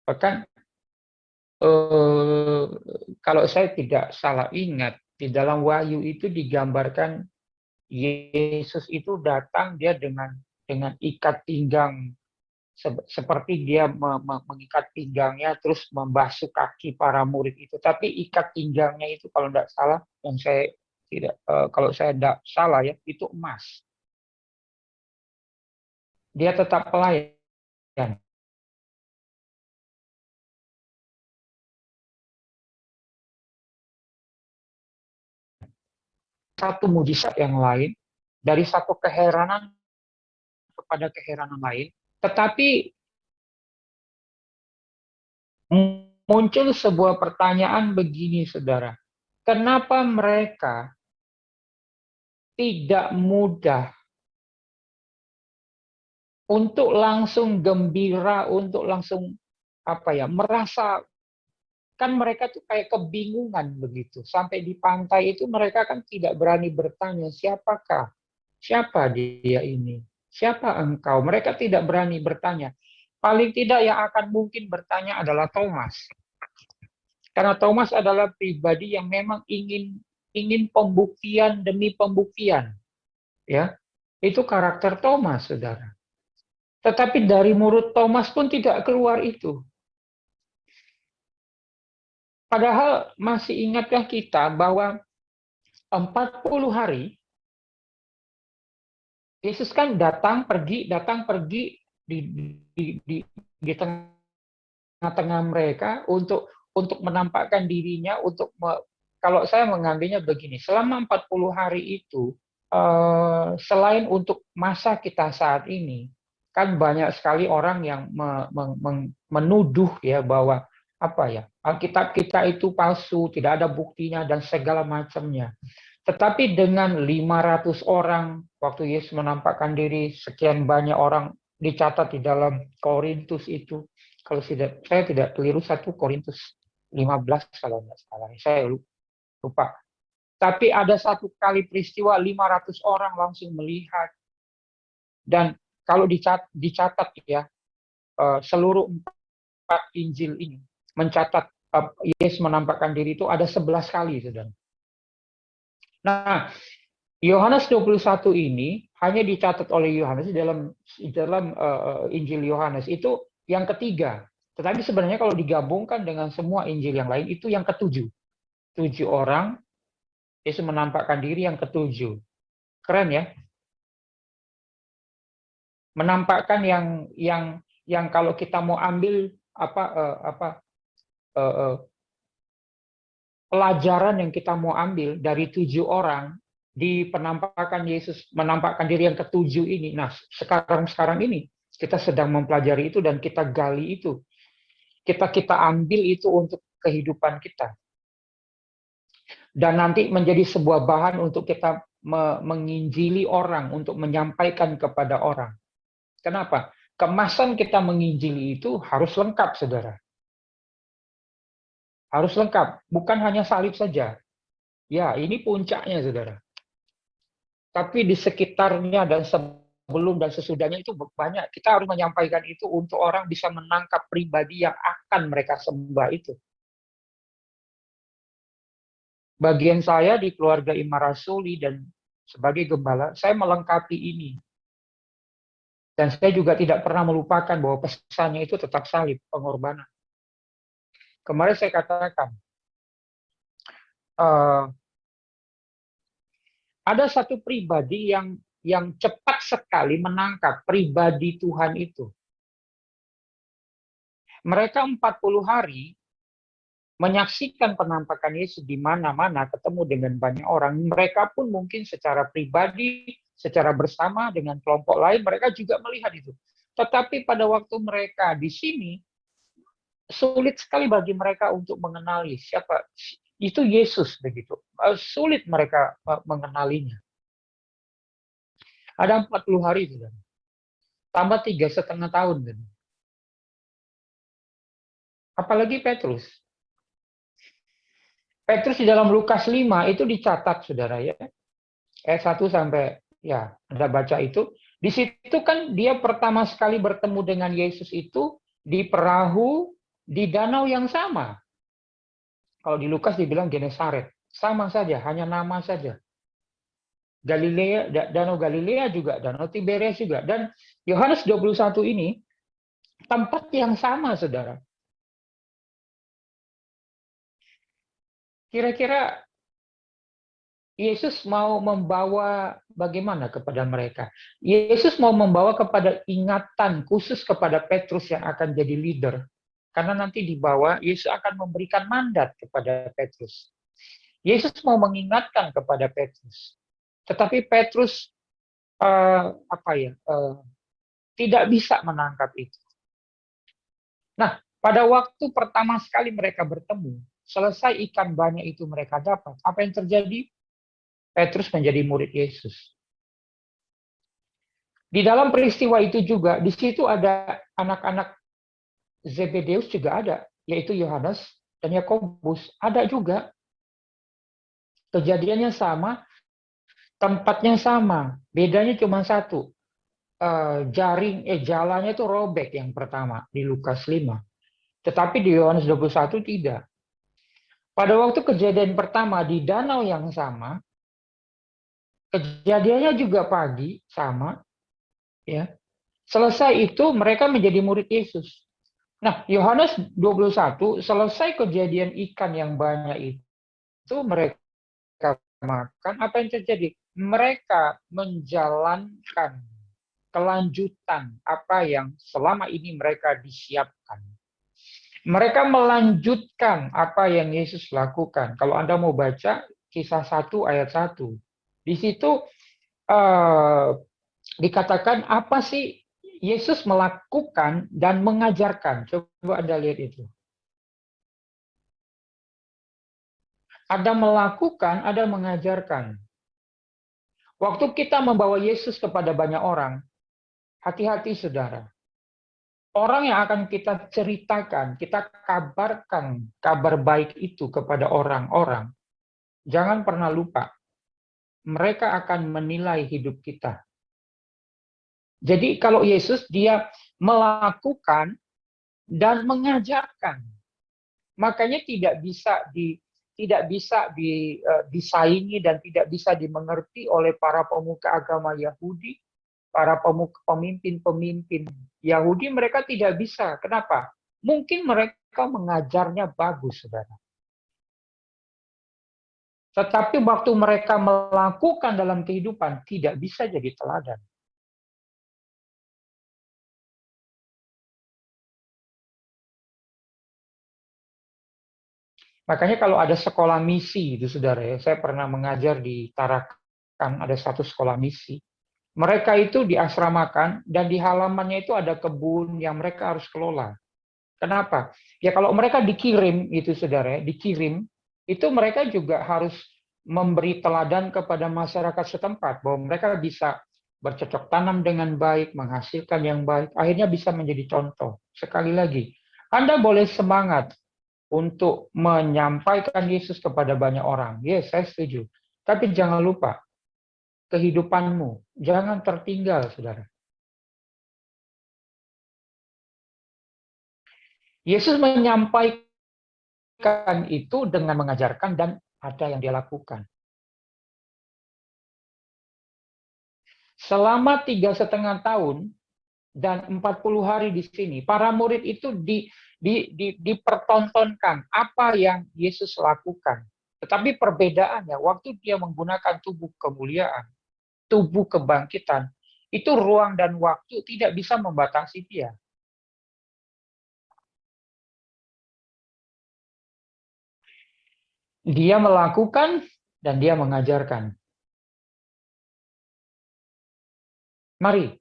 Bahkan kalau saya tidak salah ingat, di dalam Wahyu itu digambarkan Yesus itu datang dia dengan ikat pinggang, seperti dia mengikat pinggangnya terus membasuh kaki para murid itu. Tapi ikat pinggangnya itu kalau tidak salah, yang saya tidak kalau saya tidak salah ya, itu emas. Dia tetap pelayan. Satu mujizat yang lain, dari satu keheranan kepada keheranan lain, tetapi muncul sebuah pertanyaan begini, saudara. Kenapa mereka tidak mudah untuk langsung gembira, untuk langsung merasa, kan mereka tuh kayak kebingungan begitu. Sampai di pantai itu mereka kan tidak berani bertanya, siapa dia ini? Siapa engkau? Mereka tidak berani bertanya. Paling tidak yang akan mungkin bertanya adalah Thomas. Karena Thomas adalah pribadi yang memang ingin pembuktian demi pembuktian. Ya, itu karakter Thomas, saudara. Tetapi dari mulut Thomas pun tidak keluar itu. Padahal masih ingatkah kita bahwa 40 hari Yesus kan datang pergi di tengah-tengah mereka untuk menampakkan dirinya, kalau saya mengambilnya begini, selama 40 hari itu selain untuk masa kita saat ini, kan banyak sekali orang yang menuduh ya bahwa Alkitab kita itu palsu, tidak ada buktinya dan segala macamnya. Tetapi dengan 500 orang waktu Yesus menampakkan diri, sekian banyak orang dicatat di dalam Korintus itu. Kalau saya tidak keliru 1 Korintus 15 kalau nggak salah. Saya lupa. Tapi ada satu kali peristiwa 500 orang langsung melihat. Dan kalau dicatat ya, seluruh 4 Injil ini mencatat Yesus menampakkan diri itu ada 11 kali, saudara. Nah, Yohanes 21 ini hanya dicatat oleh Yohanes di dalam Injil Yohanes itu yang ketiga. Tetapi sebenarnya kalau digabungkan dengan semua Injil yang lain itu yang ketujuh. 7 orang Yesus menampakkan diri yang ketujuh. Keren ya? Menampakkan yang kalau kita mau ambil pelajaran yang kita mau ambil dari 7 orang di penampakan Yesus menampakkan diri yang ketujuh ini. Nah, sekarang ini kita sedang mempelajari itu dan kita gali itu. Kita ambil itu untuk kehidupan kita. Dan nanti menjadi sebuah bahan untuk kita menginjili orang, untuk menyampaikan kepada orang. Kenapa? Kemasan kita menginjili itu harus lengkap, saudara. Harus lengkap, bukan hanya salib saja. Ya, ini puncaknya, saudara. Tapi di sekitarnya dan sebelum dan sesudahnya itu banyak. Kita harus menyampaikan itu untuk orang bisa menangkap pribadi yang akan mereka sembah itu. Bagian saya di keluarga Imam Rasuli dan sebagai gembala, saya melengkapi ini. Dan saya juga tidak pernah melupakan bahwa pesannya itu tetap salib, pengorbanan. Kemarin saya katakan, ada satu pribadi yang cepat sekali menangkap pribadi Tuhan itu. Mereka 40 hari menyaksikan penampakan Yesus di mana-mana, ketemu dengan banyak orang. Mereka pun mungkin secara pribadi, secara bersama dengan kelompok lain, mereka juga melihat itu. Tetapi pada waktu mereka di sini, sulit sekali bagi mereka untuk mengenali siapa itu Yesus begitu. Sulit mereka mengenalinya. Ada 40 hari sudah. Tambah 3,5 tahun. Apalagi Petrus. Petrus di dalam Lukas 5 itu dicatat, saudara ya. Ayat 1 sampai ya, Anda baca itu Di situ kan dia pertama sekali bertemu dengan Yesus itu di perahu di danau yang sama. Kalau di Lukas dibilang Genesaret. Sama saja, hanya nama saja. Galilea, Danau Galilea juga, Danau Tiberias juga. Dan Yohanes 21 ini tempat yang sama, saudara. Kira-kira Yesus mau membawa bagaimana kepada mereka? Yesus mau membawa kepada ingatan khusus kepada Petrus yang akan jadi leader. Karena nanti di bawah Yesus akan memberikan mandat kepada Petrus. Yesus mau mengingatkan kepada Petrus. Tetapi Petrus tidak bisa menangkap itu. Nah, pada waktu pertama sekali mereka bertemu, selesai ikan banyak itu mereka dapat. Apa yang terjadi? Petrus menjadi murid Yesus. Di dalam peristiwa itu juga, di situ ada anak-anak Zebedeus juga ada, yaitu Yohanes dan Yakobus. Ada juga. Kejadiannya sama, tempatnya sama. Bedanya cuma satu. Jalannya itu robek yang pertama di Lukas 5. Tetapi di Yohanes 21 tidak. Pada waktu kejadian pertama di danau yang sama, kejadiannya juga pagi, sama. Ya. Selesai itu mereka menjadi murid Yesus. Nah, Yohanes 21, selesai kejadian ikan yang banyak itu mereka makan, apa yang terjadi? Mereka menjalankan kelanjutan apa yang selama ini mereka disiapkan. Mereka melanjutkan apa yang Yesus lakukan. Kalau Anda mau baca Kisah 1 ayat 1. Di situ dikatakan apa sih Yesus melakukan dan mengajarkan. Coba Anda lihat itu. Ada melakukan, ada mengajarkan. Waktu kita membawa Yesus kepada banyak orang, hati-hati saudara. Orang yang akan kita ceritakan, kita kabarkan kabar baik itu kepada orang-orang, jangan pernah lupa, mereka akan menilai hidup kita. Jadi kalau Yesus, dia melakukan dan mengajarkan. Makanya tidak bisa disaingi dan tidak bisa dimengerti oleh para pemuka agama Yahudi, para pemimpin-pemimpin Yahudi, mereka tidak bisa. Kenapa? Mungkin mereka mengajarnya bagus, saudara. Tetapi waktu mereka melakukan dalam kehidupan, tidak bisa jadi teladan. Makanya kalau ada sekolah misi, itu saudara ya, saya pernah mengajar di Tarakan, ada satu sekolah misi. Mereka itu diasramakan dan di halamannya itu ada kebun yang mereka harus kelola. Kenapa? Ya kalau mereka dikirim itu saudara, dikirim, itu mereka juga harus memberi teladan kepada masyarakat setempat bahwa mereka bisa bercocok tanam dengan baik, menghasilkan yang baik, akhirnya bisa menjadi contoh. Sekali lagi, Anda boleh semangat untuk menyampaikan Yesus kepada banyak orang. Yes, saya setuju. Tapi jangan lupa, kehidupanmu jangan tertinggal, saudara. Yesus menyampaikan itu dengan mengajarkan dan ada yang dia lakukan. Selama 3,5 tahun dan 40 hari di sini, para murid itu dipertontonkan apa yang Yesus lakukan. Tetapi perbedaannya, waktu dia menggunakan tubuh kemuliaan, tubuh kebangkitan, itu ruang dan waktu tidak bisa membatasi dia. Dia melakukan dan dia mengajarkan. Mari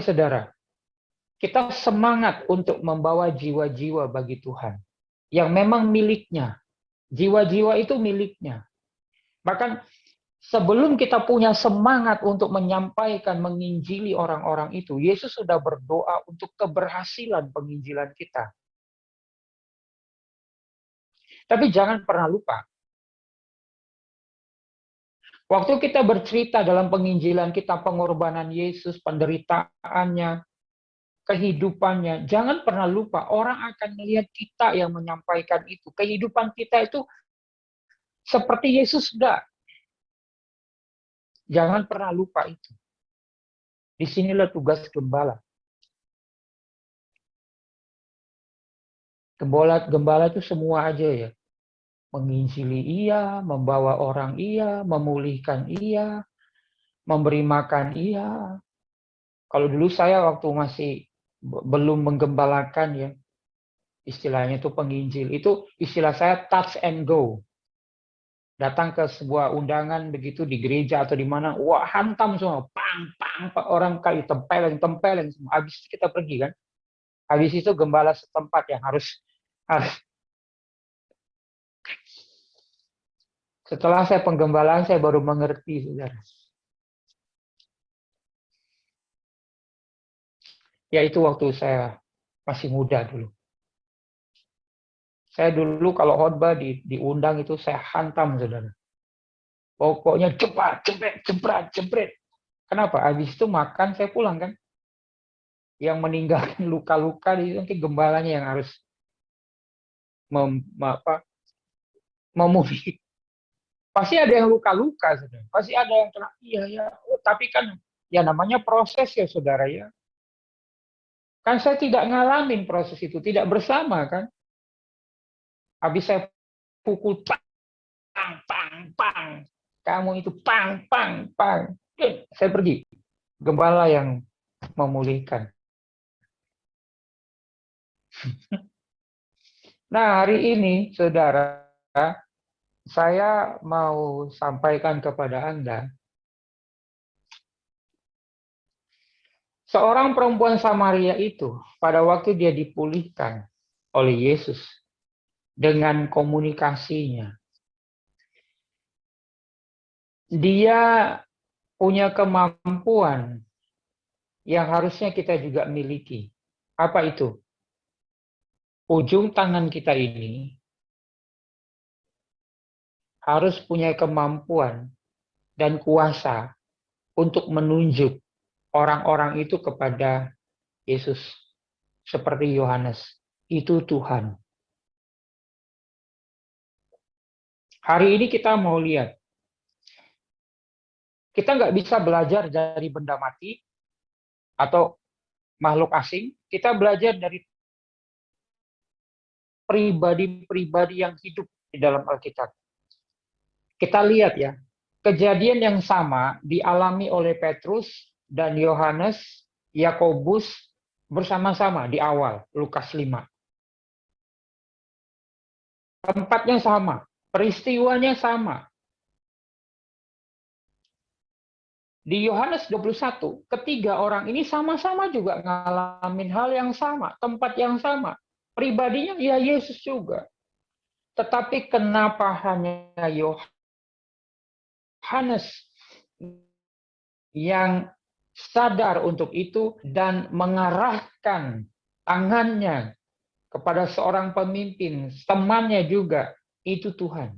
saudara, kita semangat untuk membawa jiwa-jiwa bagi Tuhan. Yang memang miliknya. Jiwa-jiwa itu miliknya. Bahkan sebelum kita punya semangat untuk menyampaikan, menginjili orang-orang itu, Yesus sudah berdoa untuk keberhasilan penginjilan kita. Tapi jangan pernah lupa, Waktu kita bercerita dalam penginjilan kita pengorbanan Yesus, penderitaannya, kehidupannya, jangan pernah lupa orang akan melihat kita yang menyampaikan itu. Kehidupan kita itu seperti Yesus sudah. Jangan pernah lupa itu. Disinilah tugas gembala. Gembala itu semua aja ya. Menginjili iya, membawa orang iya, memulihkan iya, memberi makan iya. Kalau dulu saya waktu masih belum menggembalakan ya, istilahnya itu penginjil. Itu istilah saya touch and go. Datang ke sebuah undangan begitu di gereja atau di mana, wah hantam semua, pang, pang, orang kali tempeleng semua. Habis itu kita pergi kan. Habis itu gembala setempat yang harus setelah saya penggembalaan saya baru mengerti, saudara. Yaitu waktu saya masih muda dulu. Saya dulu kalau khotbah diundang itu saya hantam, saudara. Pokoknya jebret. Kenapa? Habis itu makan saya pulang kan. Yang meninggalkan luka-luka itu nanti gembalanya yang harus memulih. Pasti ada yang luka-luka, saudara. Pasti ada yang kena. Iya ya. Oh, tapi kan ya namanya proses ya, saudara ya. Kan saya tidak ngalamin proses itu, tidak bersama kan. Habis saya pukul pang, pang. Kamu itu pang. Saya pergi. Gembala yang memulihkan. Nah, hari ini, saudara, saya mau sampaikan kepada Anda, seorang perempuan Samaria itu, pada waktu dia dipulihkan oleh Yesus dengan komunikasinya, dia punya kemampuan yang harusnya kita juga miliki. Apa itu? Ujung tangan kita ini harus punya kemampuan dan kuasa untuk menunjuk orang-orang itu kepada Yesus. Seperti Yohanes, itu Tuhan. Hari ini kita mau lihat. Kita nggak bisa belajar dari benda mati atau makhluk asing. Kita belajar dari pribadi-pribadi yang hidup di dalam Alkitab. Kita lihat ya, kejadian yang sama dialami oleh Petrus dan Yohanes, Yakobus bersama-sama di awal, Lukas 5. Tempatnya sama, peristiwanya sama. Di Yohanes 21, ketiga orang ini sama-sama juga ngalamin hal yang sama, tempat yang sama. Pribadinya ya Yesus juga. Tetapi kenapa hanya Yohanes yang sadar untuk itu dan mengarahkan tangannya kepada seorang pemimpin, temannya juga, itu Tuhan.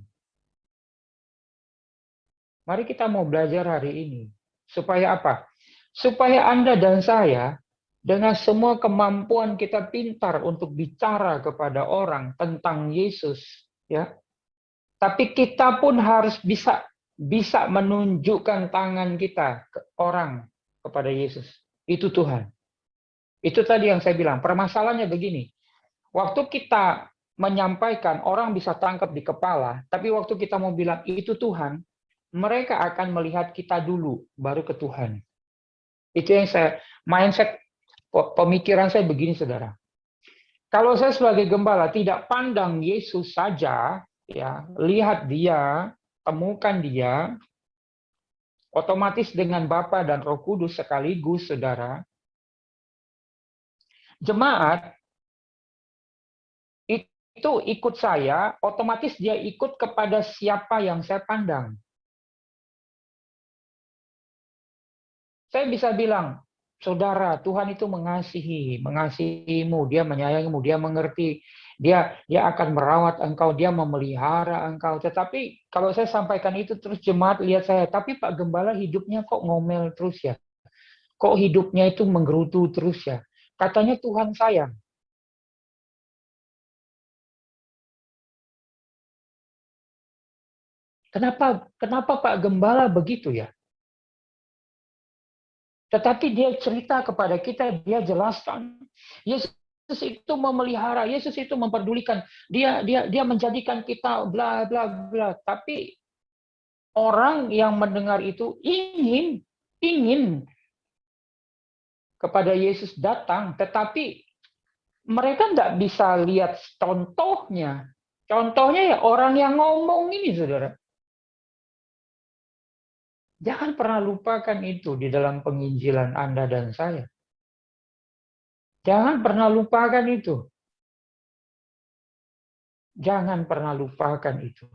Mari kita mau belajar hari ini. Supaya apa? Supaya Anda dan saya, dengan semua kemampuan kita pintar untuk bicara kepada orang tentang Yesus, ya. Tapi kita pun harus bisa menunjukkan tangan kita ke orang kepada Yesus. Itu Tuhan. Itu tadi yang saya bilang. Permasalahannya begini. Waktu kita menyampaikan, orang bisa tangkap di kepala, tapi waktu kita mau bilang itu Tuhan, mereka akan melihat kita dulu, baru ke Tuhan. Itu yang mindset pemikiran saya begini, saudara. Kalau saya sebagai gembala tidak pandang Yesus saja, ya, lihat dia, temukan dia, otomatis dengan Bapa dan Roh Kudus sekaligus, saudara. Jemaat itu ikut saya, otomatis dia ikut kepada siapa yang saya pandang. Saya bisa bilang, Saudara, Tuhan itu mengasihimu, Dia menyayangimu, Dia mengerti, Dia akan merawat engkau, Dia memelihara engkau. Tetapi kalau saya sampaikan itu terus jemaat lihat saya, tapi Pak Gembala hidupnya kok ngomel terus ya? Kok hidupnya itu menggerutu terus ya? Katanya Tuhan sayang. Kenapa Pak Gembala begitu ya? Tetapi dia cerita kepada kita, dia jelaskan, Yesus itu memelihara, Yesus itu memperdulikan, dia menjadikan kita bla bla bla. Tapi orang yang mendengar itu ingin kepada Yesus datang, tetapi mereka tidak bisa lihat contohnya. Contohnya ya orang yang ngomong ini, saudara. Jangan pernah lupakan itu di dalam penginjilan Anda dan saya. Jangan pernah lupakan itu. Jangan pernah lupakan itu.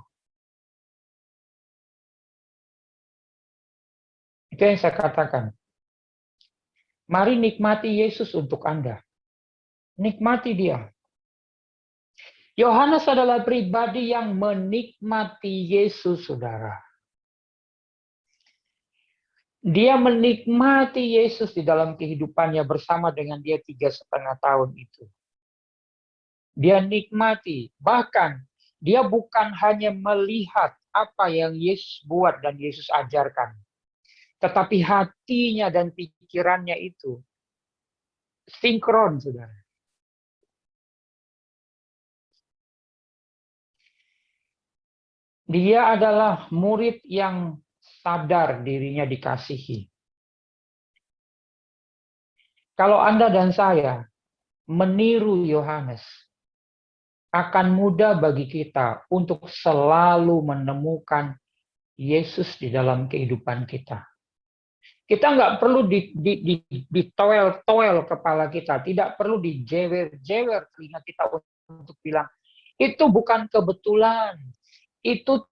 Itu yang saya katakan. Mari nikmati Yesus untuk Anda. Nikmati Dia. Yohanes adalah pribadi yang menikmati Yesus, saudara. Dia menikmati Yesus di dalam kehidupannya bersama dengan dia 3,5 tahun itu. Dia nikmati, bahkan dia bukan hanya melihat apa yang Yesus buat dan Yesus ajarkan, tetapi hatinya dan pikirannya itu sinkron, saudara. Dia adalah murid yang sadar dirinya dikasihi. Kalau Anda dan saya meniru Yohanes, akan mudah bagi kita untuk selalu menemukan Yesus di dalam kehidupan kita. Kita nggak perlu ditoel-toel kepala kita, tidak perlu dijewer-jewer telinga kita untuk bilang, itu bukan kebetulan, itu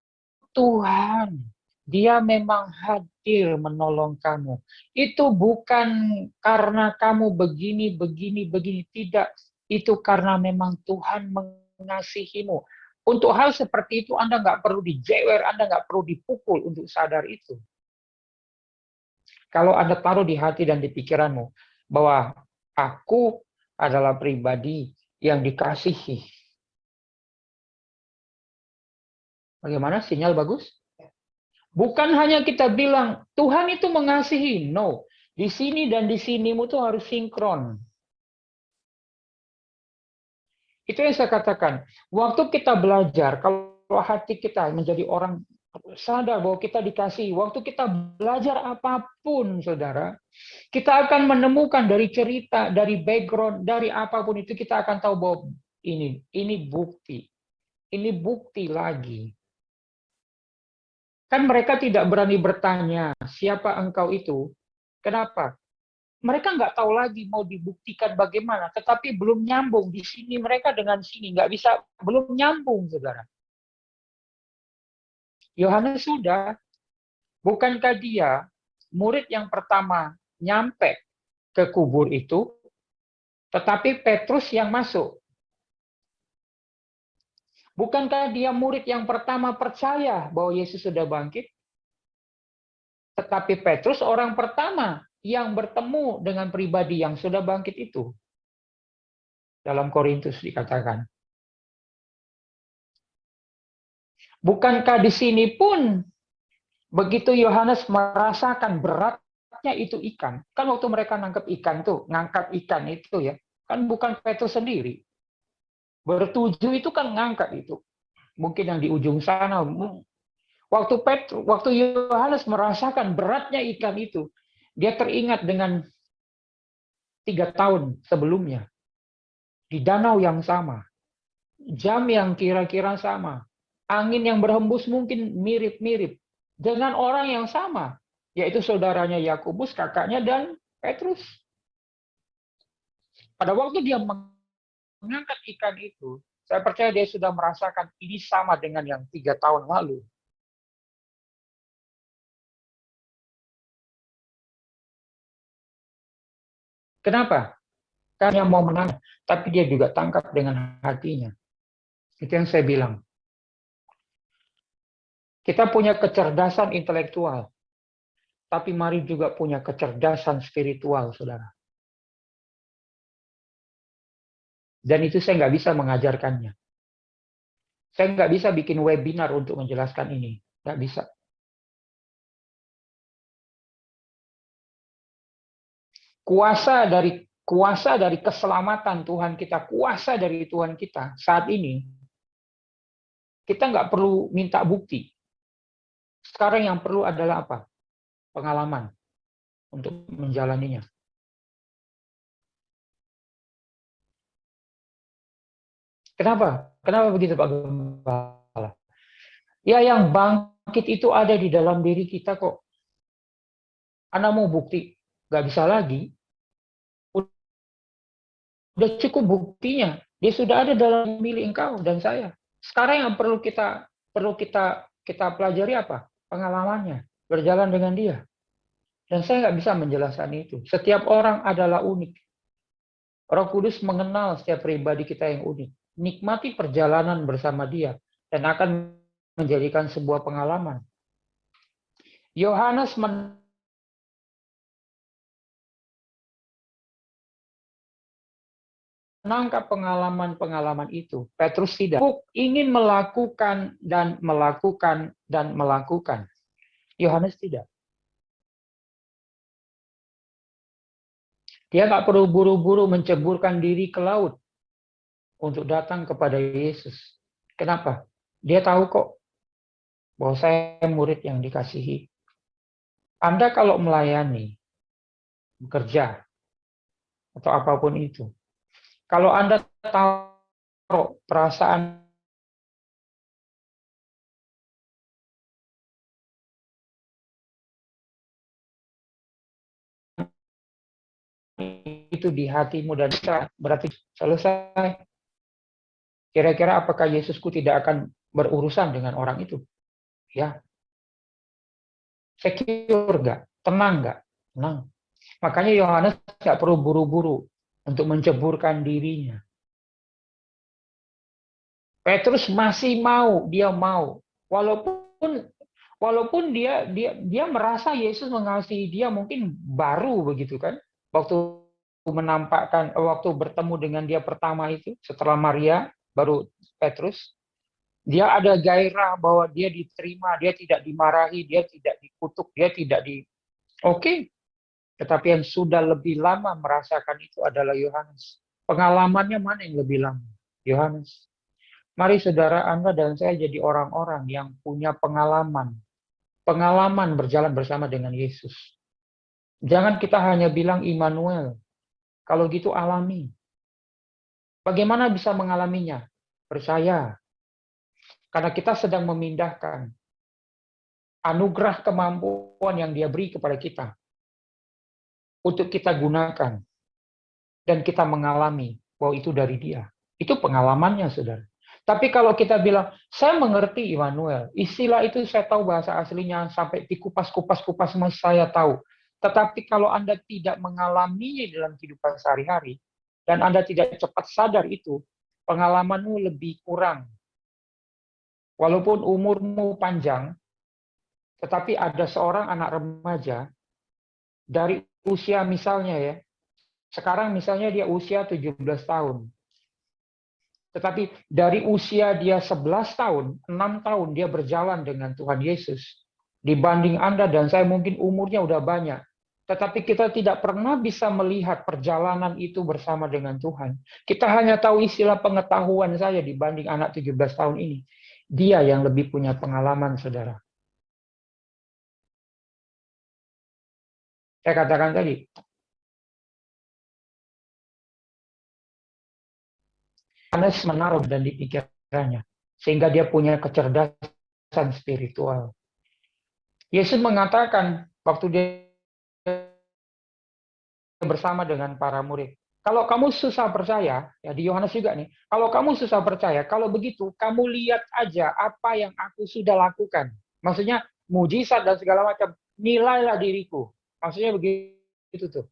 Tuhan. Dia memang hadir menolong kamu. Itu bukan karena kamu begini, tidak. Itu karena memang Tuhan mengasihimu. Untuk hal seperti itu Anda nggak perlu dijewer, Anda nggak perlu dipukul untuk sadar itu. Kalau Anda taruh di hati dan di pikiranmu bahwa aku adalah pribadi yang dikasihi. Bagaimana? Sinyal bagus? Bukan hanya kita bilang, Tuhan itu mengasihi. No. Di sini dan di sinimu tuh harus sinkron. Itu yang saya katakan. Waktu kita belajar, kalau hati kita menjadi orang sadar bahwa kita dikasihi, waktu kita belajar apapun, saudara, kita akan menemukan dari cerita, dari background, dari apapun itu, kita akan tahu bahwa ini bukti. Ini bukti lagi. Kan mereka tidak berani bertanya, siapa engkau itu? Kenapa? Mereka nggak tahu lagi mau dibuktikan bagaimana, tetapi belum nyambung di sini mereka dengan sini nggak bisa, belum nyambung, saudara. Yohanes sudah, bukankah dia murid yang pertama nyampe ke kubur itu, tetapi Petrus yang masuk. Bukankah dia murid yang pertama percaya bahwa Yesus sudah bangkit? Tetapi Petrus orang pertama yang bertemu dengan pribadi yang sudah bangkit itu. Dalam Korintus dikatakan. Bukankah di sini pun begitu Yohanes merasakan beratnya itu ikan. Kan waktu mereka nangkap ikan tuh, ngangkat ikan itu ya. Kan bukan Petrus sendiri. Bertujuh itu kan ngangkat itu. Mungkin yang di ujung sana. Waktu Yohanes merasakan beratnya ikan itu, dia teringat dengan 3 tahun sebelumnya. Di danau yang sama. Jam yang kira-kira sama. Angin yang berhembus mungkin mirip-mirip. Dengan orang yang sama. Yaitu saudaranya Yakobus, kakaknya, dan Petrus. Pada waktu dia mengangkat ikan itu, saya percaya dia sudah merasakan ini sama dengan yang 3 tahun lalu. Kenapa? Karena yang mau menang, tapi dia juga tangkap dengan hatinya. Itu yang saya bilang. Kita punya kecerdasan intelektual, tapi mari juga punya kecerdasan spiritual, saudara. Dan itu saya nggak bisa mengajarkannya. Saya nggak bisa bikin webinar untuk menjelaskan ini. Nggak bisa. Kuasa dari keselamatan Tuhan kita, kuasa dari Tuhan kita saat ini, kita nggak perlu minta bukti. Sekarang yang perlu adalah apa? Pengalaman untuk menjalaninya. Kenapa? Kenapa begitu, Pak Gembala? Ya, yang bangkit itu ada di dalam diri kita kok. Anda mau bukti? Nggak bisa lagi. Udah cukup buktinya. Dia sudah ada dalam milik engkau dan saya. Sekarang yang perlu kita pelajari apa? Pengalamannya, berjalan dengan dia. Dan saya nggak bisa menjelaskan itu. Setiap orang adalah unik. Roh Kudus mengenal setiap pribadi kita yang unik. Nikmati perjalanan bersama dia dan akan menjadikan sebuah pengalaman. Yohanes menangkap pengalaman-pengalaman itu. Petrus tidak. Ingin melakukan dan melakukan dan melakukan. Yohanes tidak. Dia nggak perlu buru-buru menceburkan diri ke laut untuk datang kepada Yesus. Kenapa? Dia tahu kok bahwa saya murid yang dikasihi. Anda kalau melayani, bekerja, atau apapun itu, kalau Anda taruh perasaan itu di hatimu dan berarti selesai. Kira-kira apakah Yesusku tidak akan berurusan dengan orang itu? Ya. Secure nggak? Tenang nggak? Tenang. Makanya Yohanes nggak perlu buru-buru untuk menceburkan dirinya. Petrus masih mau, dia mau. Walaupun dia merasa Yesus mengasihi dia mungkin baru begitu kan. Waktu bertemu dengan dia pertama itu setelah Maria baru Petrus, dia ada gairah bahwa dia diterima, dia tidak dimarahi, dia tidak dikutuk, dia tidak Oke. Tetapi yang sudah lebih lama merasakan itu adalah Yohanes. Pengalamannya mana yang lebih lama? Yohanes. Mari saudara, Anda dan saya jadi orang-orang yang punya pengalaman. Pengalaman berjalan bersama dengan Yesus. Jangan kita hanya bilang Immanuel. Kalau gitu alami. Bagaimana bisa mengalaminya? Percaya. Karena kita sedang memindahkan anugerah kemampuan yang dia beri kepada kita. Untuk kita gunakan. Dan kita mengalami bahwa itu dari dia. Itu pengalamannya, saudara. Tapi kalau kita bilang, saya mengerti Immanuel, istilah itu saya tahu bahasa aslinya, sampai dikupas-kupas saya tahu. Tetapi kalau Anda tidak mengalaminya dalam kehidupan sehari-hari, dan Anda tidak cepat sadar itu, pengalamanmu lebih kurang. Walaupun umurmu panjang, tetapi ada seorang anak remaja, dari usia misalnya ya, sekarang misalnya dia usia 17 tahun. Tetapi dari usia dia 11 tahun, 6 tahun dia berjalan dengan Tuhan Yesus. Dibanding Anda dan saya mungkin umurnya udah banyak. Tetapi kita tidak pernah bisa melihat perjalanan itu bersama dengan Tuhan. Kita hanya tahu istilah pengetahuan saja dibanding anak 17 tahun ini. Dia yang lebih punya pengalaman, saudara. Saya katakan tadi, Yohanes menaruh dan di pikirannya, sehingga dia punya kecerdasan spiritual. Yesus mengatakan waktu dia bersama dengan para murid, kalau kamu susah percaya, ya di Yohanes juga nih, kalau kamu susah percaya, kalau begitu kamu lihat aja apa yang aku sudah lakukan. Maksudnya mujizat dan segala macam, nilailah diriku. Maksudnya begitu tuh.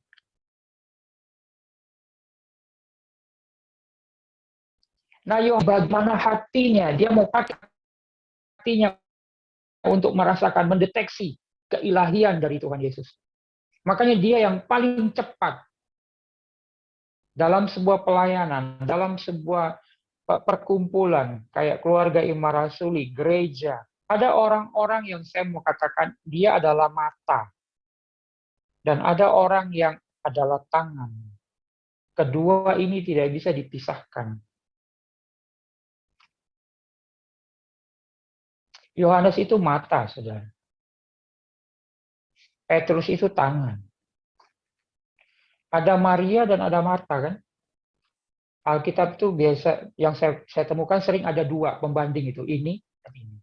Nah, bagaimana hatinya? Dia mau pakai hatinya untuk merasakan, mendeteksi keilahian dari Tuhan Yesus. Makanya dia yang paling cepat dalam sebuah pelayanan, dalam sebuah perkumpulan, kayak keluarga Imam Rasuli, gereja. Ada orang-orang yang saya mau katakan, dia adalah mata. Dan ada orang yang adalah tangan. Kedua ini tidak bisa dipisahkan. Yohanes itu mata, saudara. Petrus itu tangan. Ada Maria dan ada Marta, kan? Alkitab itu biasa, yang saya temukan sering ada dua pembanding itu. Ini dan ini.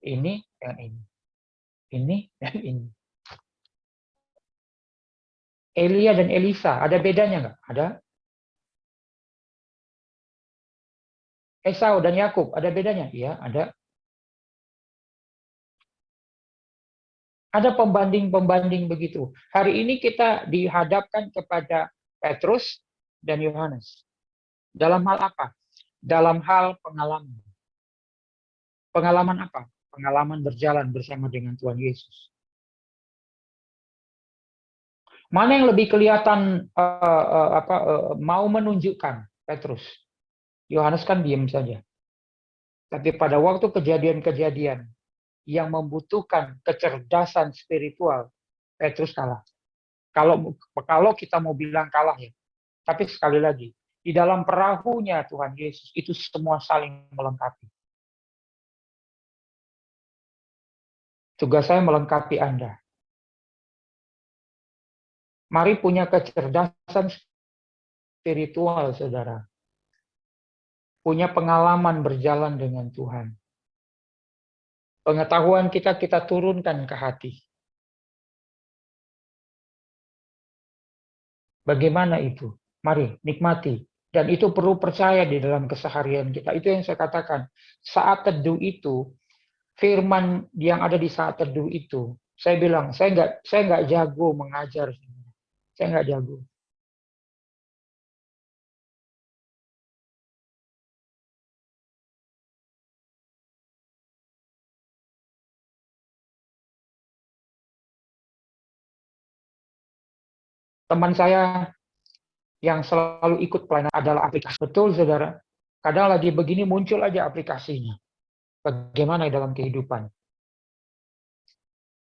Ini dan ini. Ini dan ini. Elia dan Elisa, ada bedanya nggak? Ada. Esau dan Yakub, ada bedanya? Iya, ada. Ada pembanding-pembanding begitu. Hari ini kita dihadapkan kepada Petrus dan Yohanes. Dalam hal apa? Dalam hal pengalaman. Pengalaman apa? Pengalaman berjalan bersama dengan Tuhan Yesus. Mana yang lebih kelihatan mau menunjukkan? Petrus. Yohanes kan diam saja. Tapi pada waktu kejadian-kejadian yang membutuhkan kecerdasan spiritual, Petrus kalah. Kalau kita mau bilang kalah ya. Tapi sekali lagi, di dalam perahunya Tuhan Yesus itu semua saling melengkapi. Tugas saya melengkapi Anda. Mari punya kecerdasan spiritual, saudara. Punya pengalaman berjalan dengan Tuhan. Pengetahuan kita turunkan ke hati. Bagaimana itu? Mari nikmati. Dan itu perlu percaya di dalam keseharian kita. Itu yang saya katakan. Saat teduh itu, firman yang ada di saat teduh itu, saya bilang, saya nggak jago mengajar. Saya nggak jago. Teman saya yang selalu ikut pelayanan adalah aplikasi. Betul, saudara. Kadang lagi begini muncul aja aplikasinya. Bagaimana dalam kehidupan.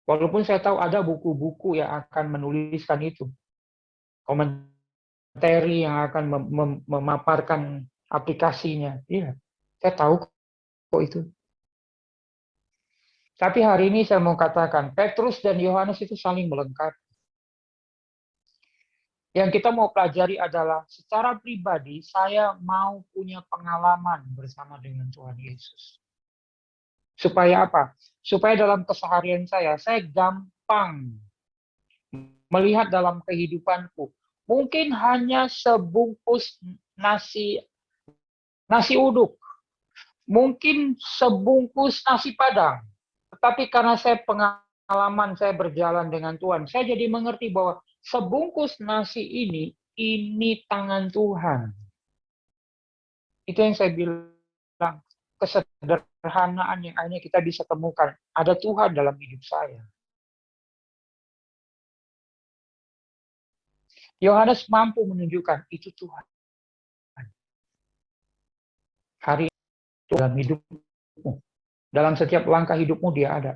Walaupun saya tahu ada buku-buku yang akan menuliskan itu. Komentari yang akan memaparkan aplikasinya. Iya, saya tahu kok itu. Tapi hari ini saya mau katakan, Petrus dan Yohanes itu saling melengkapi. Yang kita mau pelajari adalah secara pribadi saya mau punya pengalaman bersama dengan Tuhan Yesus. Supaya apa? Supaya dalam keseharian saya gampang melihat dalam kehidupanku. Mungkin hanya sebungkus nasi uduk. Mungkin sebungkus nasi padang. Tetapi karena pengalaman saya berjalan dengan Tuhan, saya jadi mengerti bahwa sebungkus nasi ini tangan Tuhan. Itu yang saya bilang, kesederhanaan yang akhirnya kita bisa temukan. Ada Tuhan dalam hidup saya. Yohanes mampu menunjukkan itu Tuhan. Hari itu dalam hidupmu. Dalam setiap langkah hidupmu dia ada.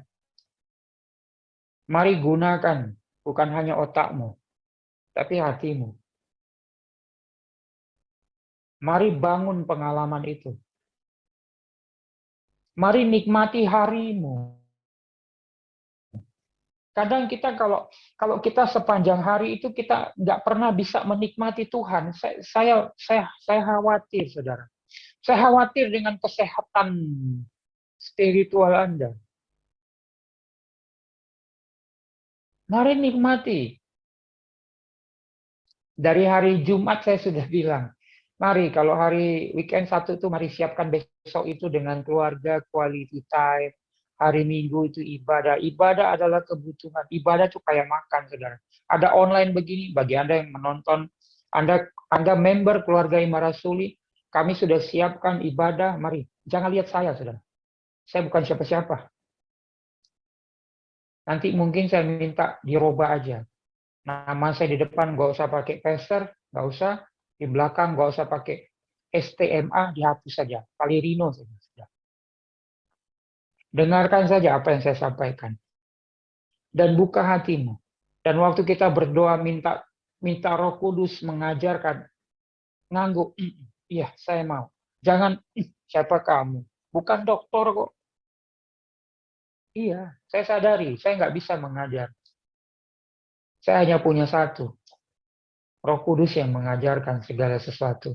Mari gunakan bukan hanya otakmu, tapi hatimu. Mari bangun pengalaman itu. Mari nikmati harimu. Kadang kita kalau kita sepanjang hari itu kita nggak pernah bisa menikmati Tuhan. Saya khawatir, saudara. Saya khawatir dengan kesehatan spiritual Anda. Mari nikmati. Dari hari Jumat saya sudah bilang, mari kalau hari weekend Sabtu itu mari siapkan besok itu dengan keluarga, quality time. Hari Minggu itu ibadah. Ibadah adalah kebutuhan. Ibadah itu kayak makan, saudara. Ada online begini, bagi Anda yang menonton, Anda member keluarga Imam Rasuli, Kami sudah siapkan ibadah, mari. Jangan lihat saya, saudara. Saya bukan siapa-siapa. Nanti mungkin saya minta dirubah aja. Nama saya di depan nggak usah pakai pastor, nggak usah. Di belakang nggak usah pakai STMA, dihapus saja. Palirino saja. Dengarkan saja apa yang saya sampaikan. Dan buka hatimu. Dan waktu kita berdoa minta Roh Kudus mengajarkan, ngangguk, iya saya mau. Jangan, siapa kamu? Bukan dokter kok. Iya, saya sadari, saya nggak bisa mengajar. Saya hanya punya satu. Roh Kudus yang mengajarkan segala sesuatu.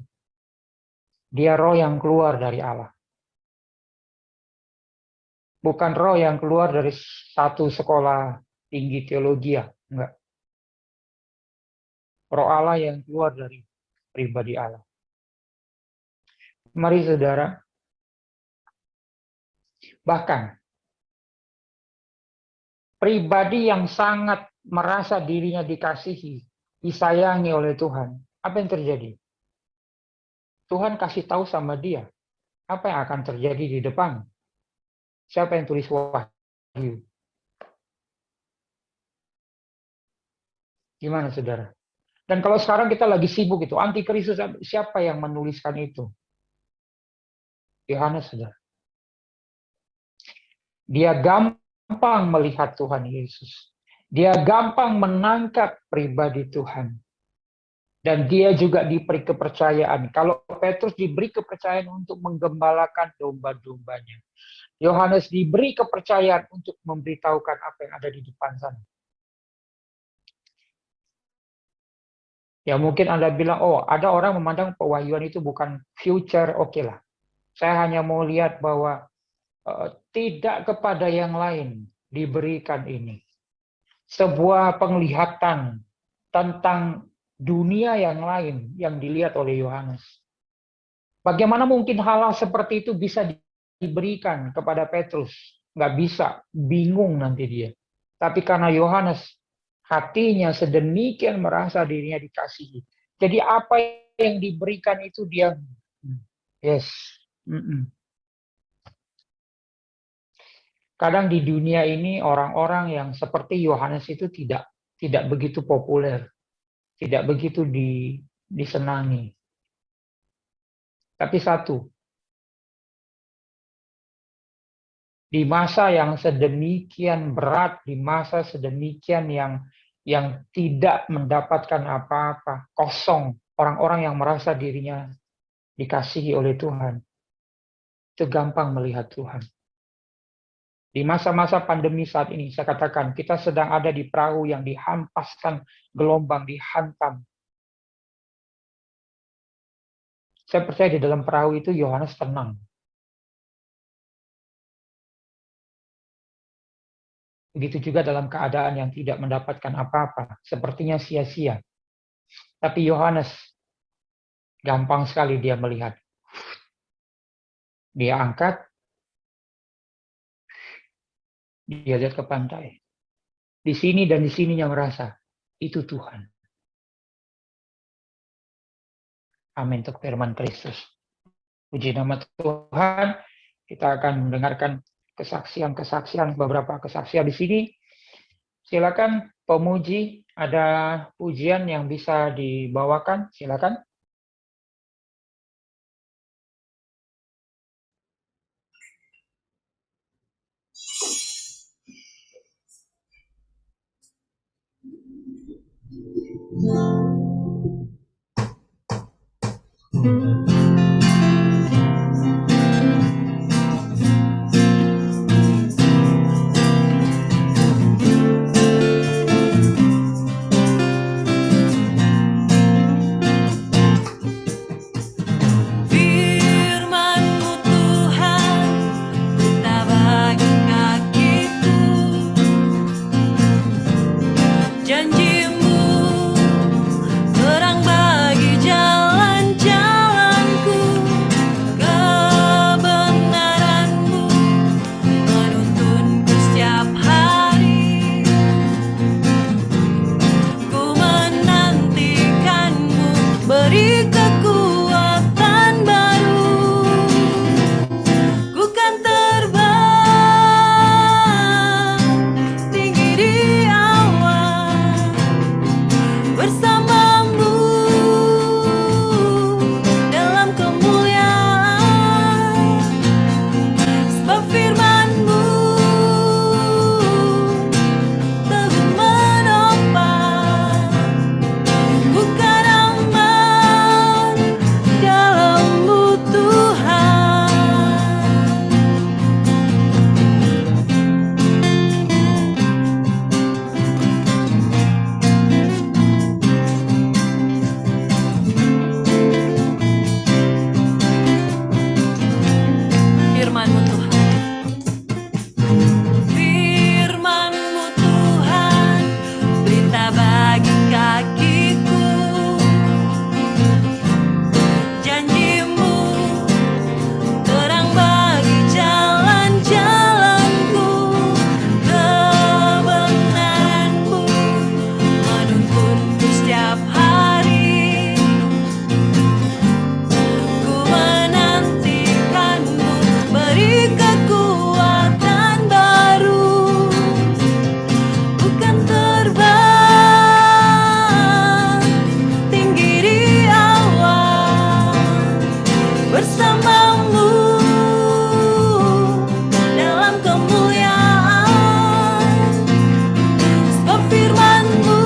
Dia roh yang keluar dari Allah. Bukan roh yang keluar dari satu sekolah tinggi teologi, enggak. Roh Allah yang keluar dari pribadi Allah. Mari saudara, bahkan pribadi yang sangat merasa dirinya dikasihi, disayangi oleh Tuhan, apa yang terjadi? Tuhan kasih tahu sama dia, apa yang akan terjadi di depan. Siapa yang tulis Wahyu? Gimana saudara? Dan kalau sekarang kita lagi sibuk itu, antikristus, siapa yang menuliskan itu? Yohanes, saudara. Dia gampang melihat Tuhan Yesus. Dia gampang menangkap pribadi Tuhan. Dan dia juga diberi kepercayaan. Kalau Petrus diberi kepercayaan untuk menggembalakan domba-dombanya. Yohanes diberi kepercayaan untuk memberitahukan apa yang ada di depan sana. Ya mungkin Anda bilang, oh ada orang memandang pewahyuan itu bukan future, oke lah. Saya hanya mau lihat bahwa tidak kepada yang lain diberikan ini. Sebuah penglihatan tentang dunia yang lain yang dilihat oleh Yohanes. Bagaimana mungkin hal seperti itu bisa diberikan kepada Petrus? Nggak bisa, bingung nanti dia. Tapi karena Yohanes hatinya sedemikian merasa dirinya dikasihi. Jadi apa yang diberikan itu dia, yes. Kadang di dunia ini orang-orang yang seperti Yohanes itu tidak begitu populer, tidak begitu disenangi. Tapi satu, di masa yang sedemikian berat, di masa sedemikian yang tidak mendapatkan apa-apa, kosong, orang-orang yang merasa dirinya dikasihi oleh Tuhan, itu gampang melihat Tuhan. Di masa-masa pandemi saat ini, saya katakan, kita sedang ada di perahu yang dihampaskan gelombang, dihantam. Saya percaya di dalam perahu itu Yohanes tenang. Begitu juga dalam keadaan yang tidak mendapatkan apa-apa, sepertinya sia-sia. Tapi Yohanes, gampang sekali dia melihat. Dia angkat, dia lihat ke pantai. Di sini dan di sininya merasa, itu Tuhan. Amin untuk firman Kristus. Puji nama Tuhan. Kita akan mendengarkan kesaksian-kesaksian, beberapa kesaksian di sini. Silakan pemuji, ada pujian yang bisa dibawakan, silakan. Firman-Mu Tuhan, kita bagi kakiku. Janji-Mu bersamamu dalam kemuliaan. Sebab firman-Mu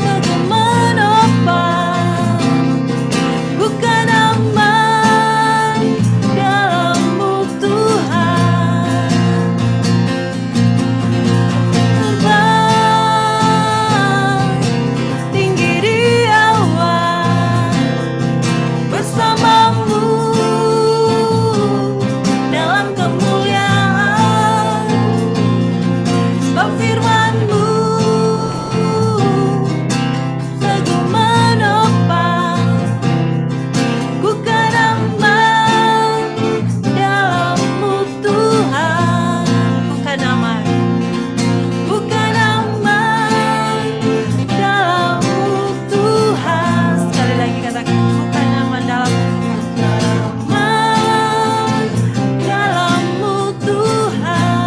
teguh menopang, bukan aman dalam-Mu Tuhan. Terbang tinggi di awan, bersamamu dalam kemuliaan. Sebab firman-Mu teguh menopang, bukan aman dalam-Mu Tuhan. Bukan aman, bukan aman dalam-Mu Tuhan. Sekali lagi katakan, bukan aman dalam-Mu Tuhan.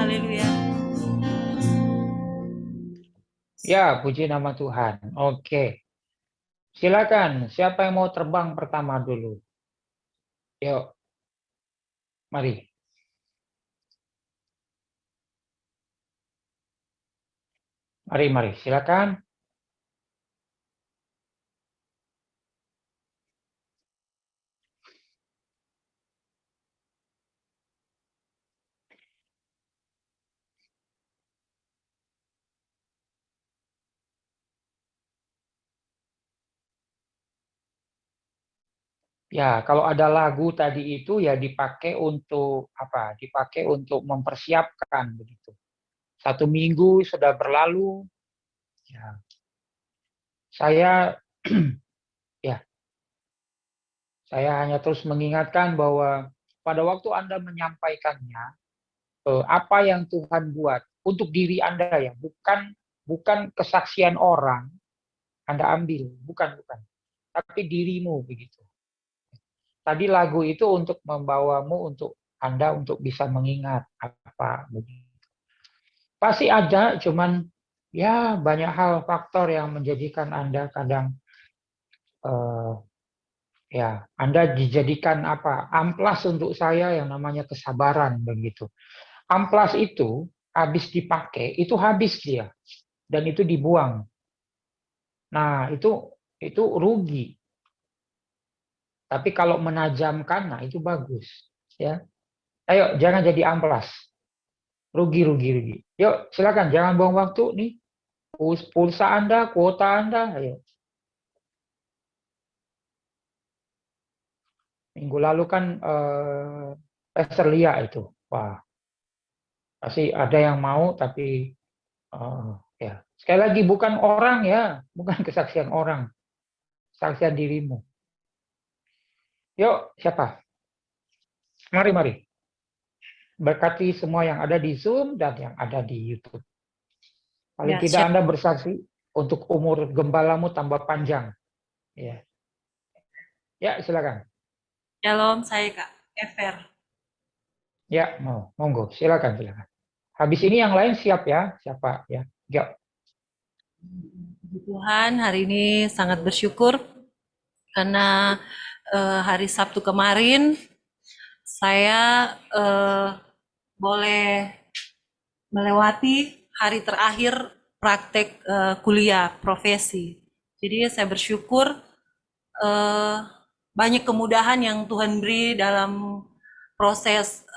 Haleluya. Ya, puji nama Tuhan. Oke. Silakan, siapa yang mau terbang pertama dulu? Yuk, mari. Mari, silakan. Ya, kalau ada lagu tadi itu ya dipakai untuk apa? Dipakai untuk mempersiapkan begitu. 1 minggu sudah berlalu, ya. Saya ya, saya hanya terus mengingatkan bahwa pada waktu Anda menyampaikannya, apa yang Tuhan buat untuk diri Anda ya, bukan kesaksian orang Anda ambil, bukan, tapi dirimu begitu. Tadi lagu itu untuk membawamu, untuk Anda untuk bisa mengingat apa begitu. Pasti ada, cuman ya banyak hal faktor yang menjadikan Anda kadang ya Anda dijadikan apa? Amplas untuk saya yang namanya kesabaran begitu. Amplas itu habis dipakai, itu habis dia dan itu dibuang. Nah, itu rugi. Tapi kalau menajamkan, nah itu bagus, ya. Ayo, jangan jadi amplas. Rugi. Yuk, silakan, jangan buang waktu nih. Pulsa Anda, kuota Anda, ayo. Minggu lalu kan Pastor Lia itu, wah, pasti ada yang mau, tapi ya sekali lagi bukan orang ya, bukan kesaksian orang, kesaksian dirimu. Yuk, siapa? Mari. Berkati semua yang ada di Zoom dan yang ada di YouTube. Paling Ya, tidak siap. Anda bersaksi untuk umur gembalamu tambah panjang. Ya, silakan. Shalom, saya Kak Ever. Ya, monggo, silakan. Habis ini yang lain siap ya, siapa ya? Yuk. Puji Tuhan, hari ini sangat bersyukur karena hari Sabtu kemarin saya boleh melewati hari terakhir praktek kuliah profesi. Jadi saya bersyukur banyak kemudahan yang Tuhan beri dalam proses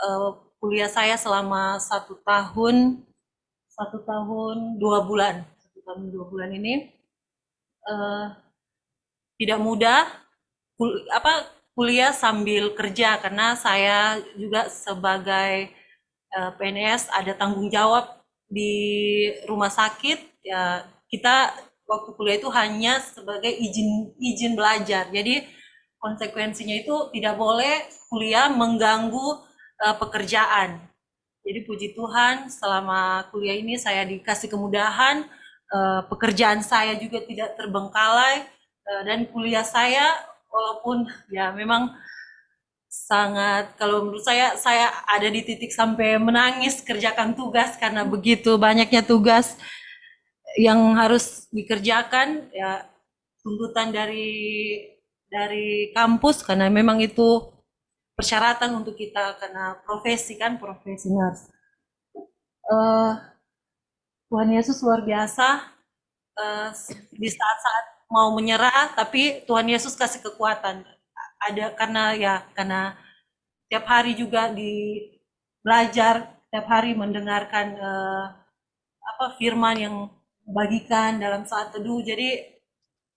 kuliah saya selama 1 tahun 2 bulan. 1 tahun 2 bulan ini tidak mudah kuliah sambil kerja karena saya juga sebagai PNS ada tanggung jawab di rumah sakit ya. Kita waktu kuliah itu hanya sebagai izin belajar, jadi konsekuensinya itu tidak boleh kuliah mengganggu pekerjaan. Jadi puji Tuhan selama kuliah ini saya dikasih kemudahan, pekerjaan saya juga tidak terbengkalai, dan kuliah saya walaupun ya memang sangat, kalau menurut saya ada di titik sampai menangis kerjakan tugas karena begitu banyaknya tugas yang harus dikerjakan ya. tuntutan dari kampus karena memang itu persyaratan untuk kita karena profesi kan profesi nurse. Tuhan Yesus luar biasa. Di saat-saat mau menyerah tapi Tuhan Yesus kasih kekuatan. Ada karena tiap hari juga belajar, tiap hari mendengarkan firman yang bagikan dalam saat teduh. Jadi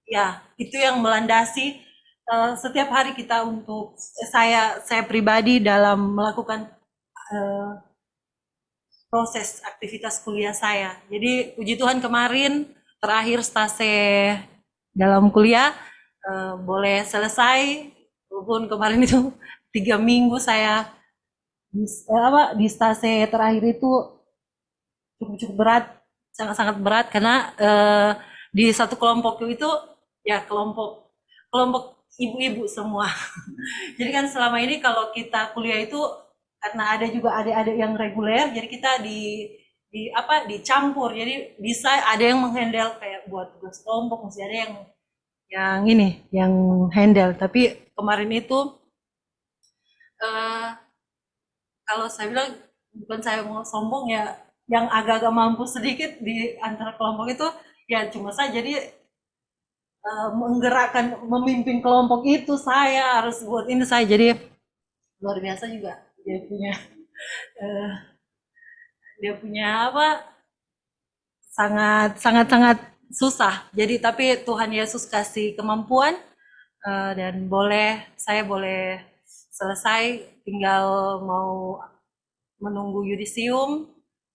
ya itu yang melandasi setiap hari kita untuk saya pribadi dalam melakukan proses aktivitas kuliah saya. Jadi puji Tuhan kemarin terakhir stase dalam kuliah boleh selesai, walaupun kemarin itu 3 minggu saya di stase terakhir itu cukup berat, sangat-sangat berat karena di satu kelompok itu ya kelompok ibu-ibu semua. Jadi kan selama ini kalau kita kuliah itu karena ada juga adik-adik yang reguler, jadi kita dicampur. Jadi bisa ada yang menghandle kayak buat tugas kelompok, mesti ada yang handle. Tapi kemarin itu kalau saya bilang bukan saya mau sombong ya, yang agak-agak mampu sedikit di antara kelompok itu ya cuma saya. Jadi menggerakkan, memimpin kelompok itu saya harus buat ini saya. Jadi luar biasa juga dia punya sangat susah. Jadi tapi Tuhan Yesus kasih kemampuan dan saya boleh selesai, tinggal mau menunggu yudisium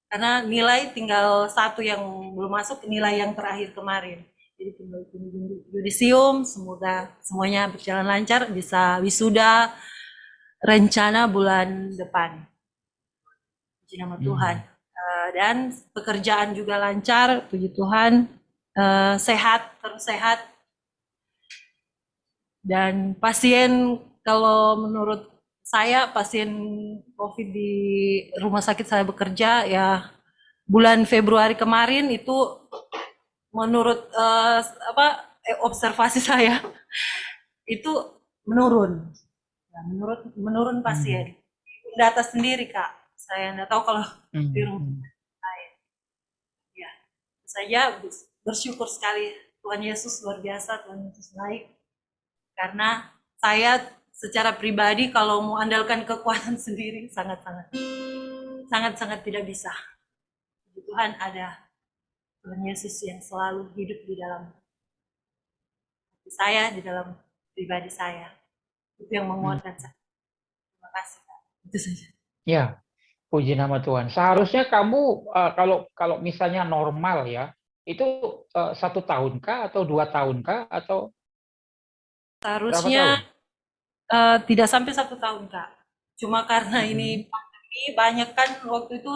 karena nilai tinggal 1 yang belum masuk, nilai yang terakhir kemarin. Jadi tinggal tunggu yudisium, semoga semuanya berjalan lancar, bisa wisuda rencana bulan depan. Puji nama Tuhan. Dan pekerjaan juga lancar, puji Tuhan. Terus sehat. Dan pasien, kalau menurut saya pasien COVID di rumah sakit saya bekerja ya bulan Februari kemarin itu menurut observasi saya itu menurun. Ya, menurun pasien. Data sendiri Kak, saya nggak tahu kalau di rumah lain. Ya, saya bersyukur sekali Tuhan Yesus luar biasa, Tuhan Yesus baik. Karena saya secara pribadi kalau mau andalkan kekuatan sendiri sangat-sangat tidak bisa. Tuhan ada Tuhan Yesus yang selalu hidup di dalam hati saya, di dalam pribadi saya. Itu yang menguatkan saya. Terima kasih Kak. Itu saja. Ya, puji nama Tuhan. Seharusnya kamu kalau misalnya normal ya, itu 1 tahunkah atau 2 tahunkah atau seharusnya tidak sampai 1 tahun Kak. Cuma karena ini pandemi banyak kan waktu itu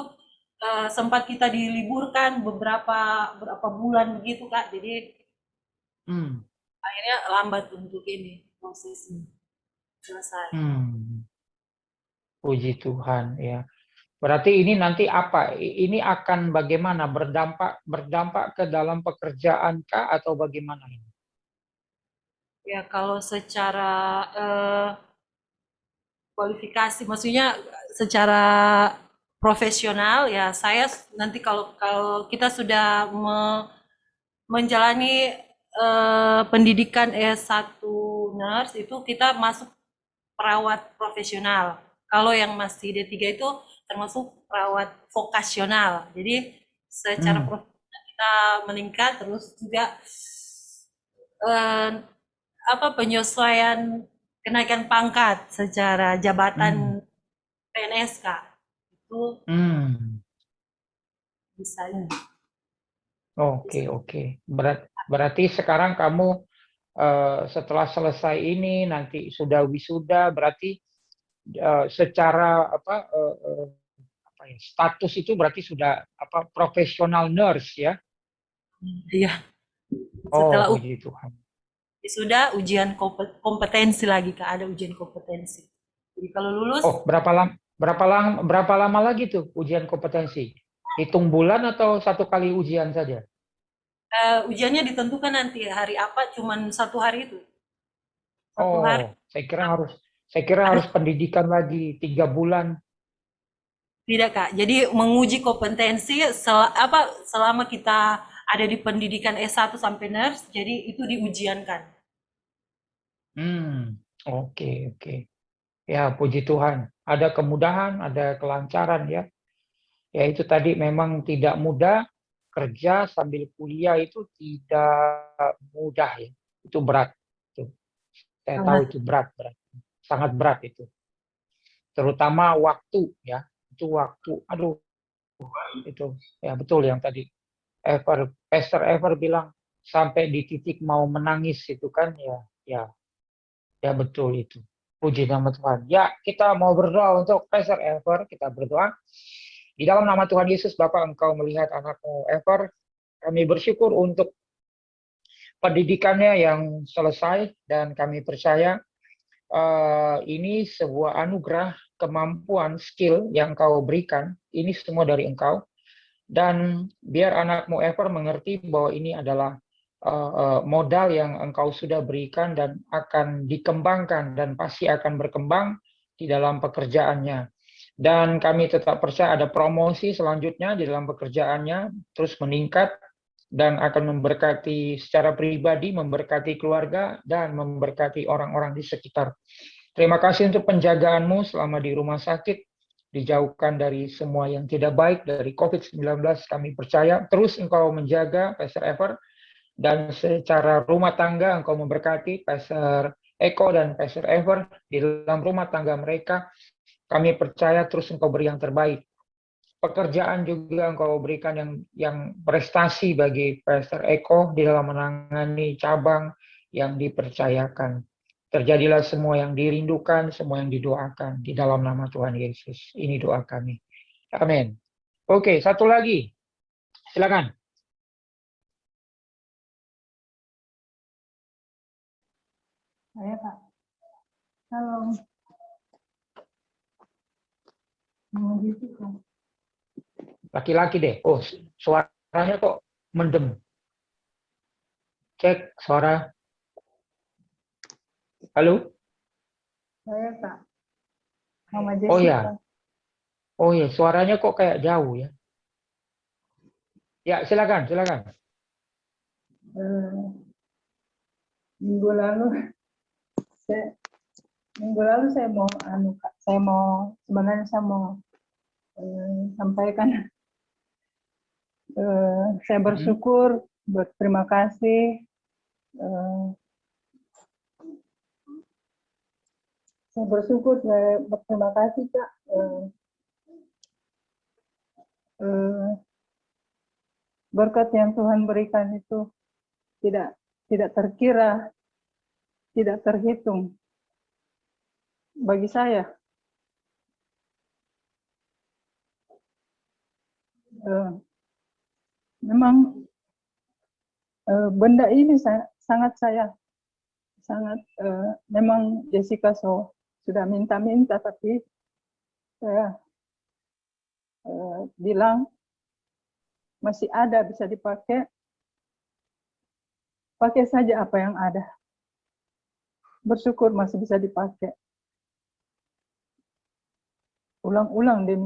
sempat kita diliburkan beberapa bulan begitu Kak. Jadi akhirnya lambat untuk ini prosesnya selesai. Puji Tuhan ya. Berarti ini nanti apa? Ini akan bagaimana berdampak ke dalam pekerjaan kah atau bagaimana ini? Ya kalau secara kualifikasi, maksudnya secara profesional ya saya nanti kalau kita sudah menjalani pendidikan S1 nurse itu kita masuk perawat profesional. Kalau yang masih D3 itu termasuk perawat vokasional. Jadi secara profesional kita meningkat, terus juga penyesuaian kenaikan pangkat secara jabatan PNS Kak. Itu bisa ini. Oke. Berarti sekarang kamu setelah selesai ini nanti sudah wisuda, berarti secara status itu berarti sudah profesional nurse ya? Iya. Setelah puji Tuhan. Sudah ujian kompetensi lagi Kak, ada ujian kompetensi. Jadi kalau lulus. Berapa lama lagi tuh ujian kompetensi? Hitung bulan atau 1 kali ujian saja? Ujiannya ditentukan nanti hari apa, cuman 1 hari itu. 1 hari. Saya kira harus pendidikan lagi 3 bulan. Tidak, Kak. Jadi menguji kompetensi selama kita ada di pendidikan S1 sampai nurse, jadi itu diujiankan. Oke, oke. Ya, puji Tuhan. Ada kemudahan, ada kelancaran ya. Ya itu tadi memang tidak mudah, kerja sambil kuliah itu tidak mudah ya. Itu berat. Itu. Saya tahu itu berat. Sangat berat itu. Terutama waktu ya. Itu waktu. Aduh, itu ya betul yang tadi Pastor Ever bilang sampai di titik mau menangis itu kan ya betul itu. Puji nama Tuhan. Ya, kita mau berdoa untuk Pastor Ever, kita berdoa. Di dalam nama Tuhan Yesus, Bapak, Engkau melihat anakmu Ever, kami bersyukur untuk pendidikannya yang selesai, dan kami percaya ini sebuah anugerah, kemampuan, skill yang Kau berikan, ini semua dari Engkau. Dan biar anakmu Ever mengerti bahwa ini adalah modal yang Engkau sudah berikan dan akan dikembangkan dan pasti akan berkembang di dalam pekerjaannya. Dan kami tetap percaya ada promosi selanjutnya di dalam pekerjaannya, terus meningkat dan akan memberkati secara pribadi, memberkati keluarga, dan memberkati orang-orang di sekitar. Terima kasih untuk penjagaanmu selama di rumah sakit, dijauhkan dari semua yang tidak baik, dari COVID-19 kami percaya. Terus Engkau menjaga Pastor Ever, dan secara rumah tangga Engkau memberkati Pastor Eko dan Pastor Ever di dalam rumah tangga mereka. Kami percaya terus Engkau beri yang terbaik. Pekerjaan juga Engkau berikan yang prestasi bagi Pastor Eko di dalam menangani cabang yang dipercayakan. Terjadilah semua yang dirindukan, semua yang didoakan di dalam nama Tuhan Yesus. Ini doa kami. Amin. Oke, satu lagi. Silakan. Saya Kak. Halo. Gitu kan. Laki-laki deh. Oh, suaranya kok mendem. Cek suara. Halo? Saya Kak. Mama Jessica. Oh ya. Oh ya, suaranya kok kayak jauh ya. Ya, silakan, silakan. Minggu lalu saya mau Kak, sebenarnya saya mau sampaikan saya bersyukur, berterima kasih, saya berterima kasih Kak, berkat yang Tuhan berikan itu tidak terkira, tidak terhitung bagi saya. Memang benda ini memang Jessica sudah minta-minta, tapi saya bilang masih ada, bisa dipakai, pakai saja apa yang ada. Bersyukur masih bisa dipakai. Ulang-ulang dia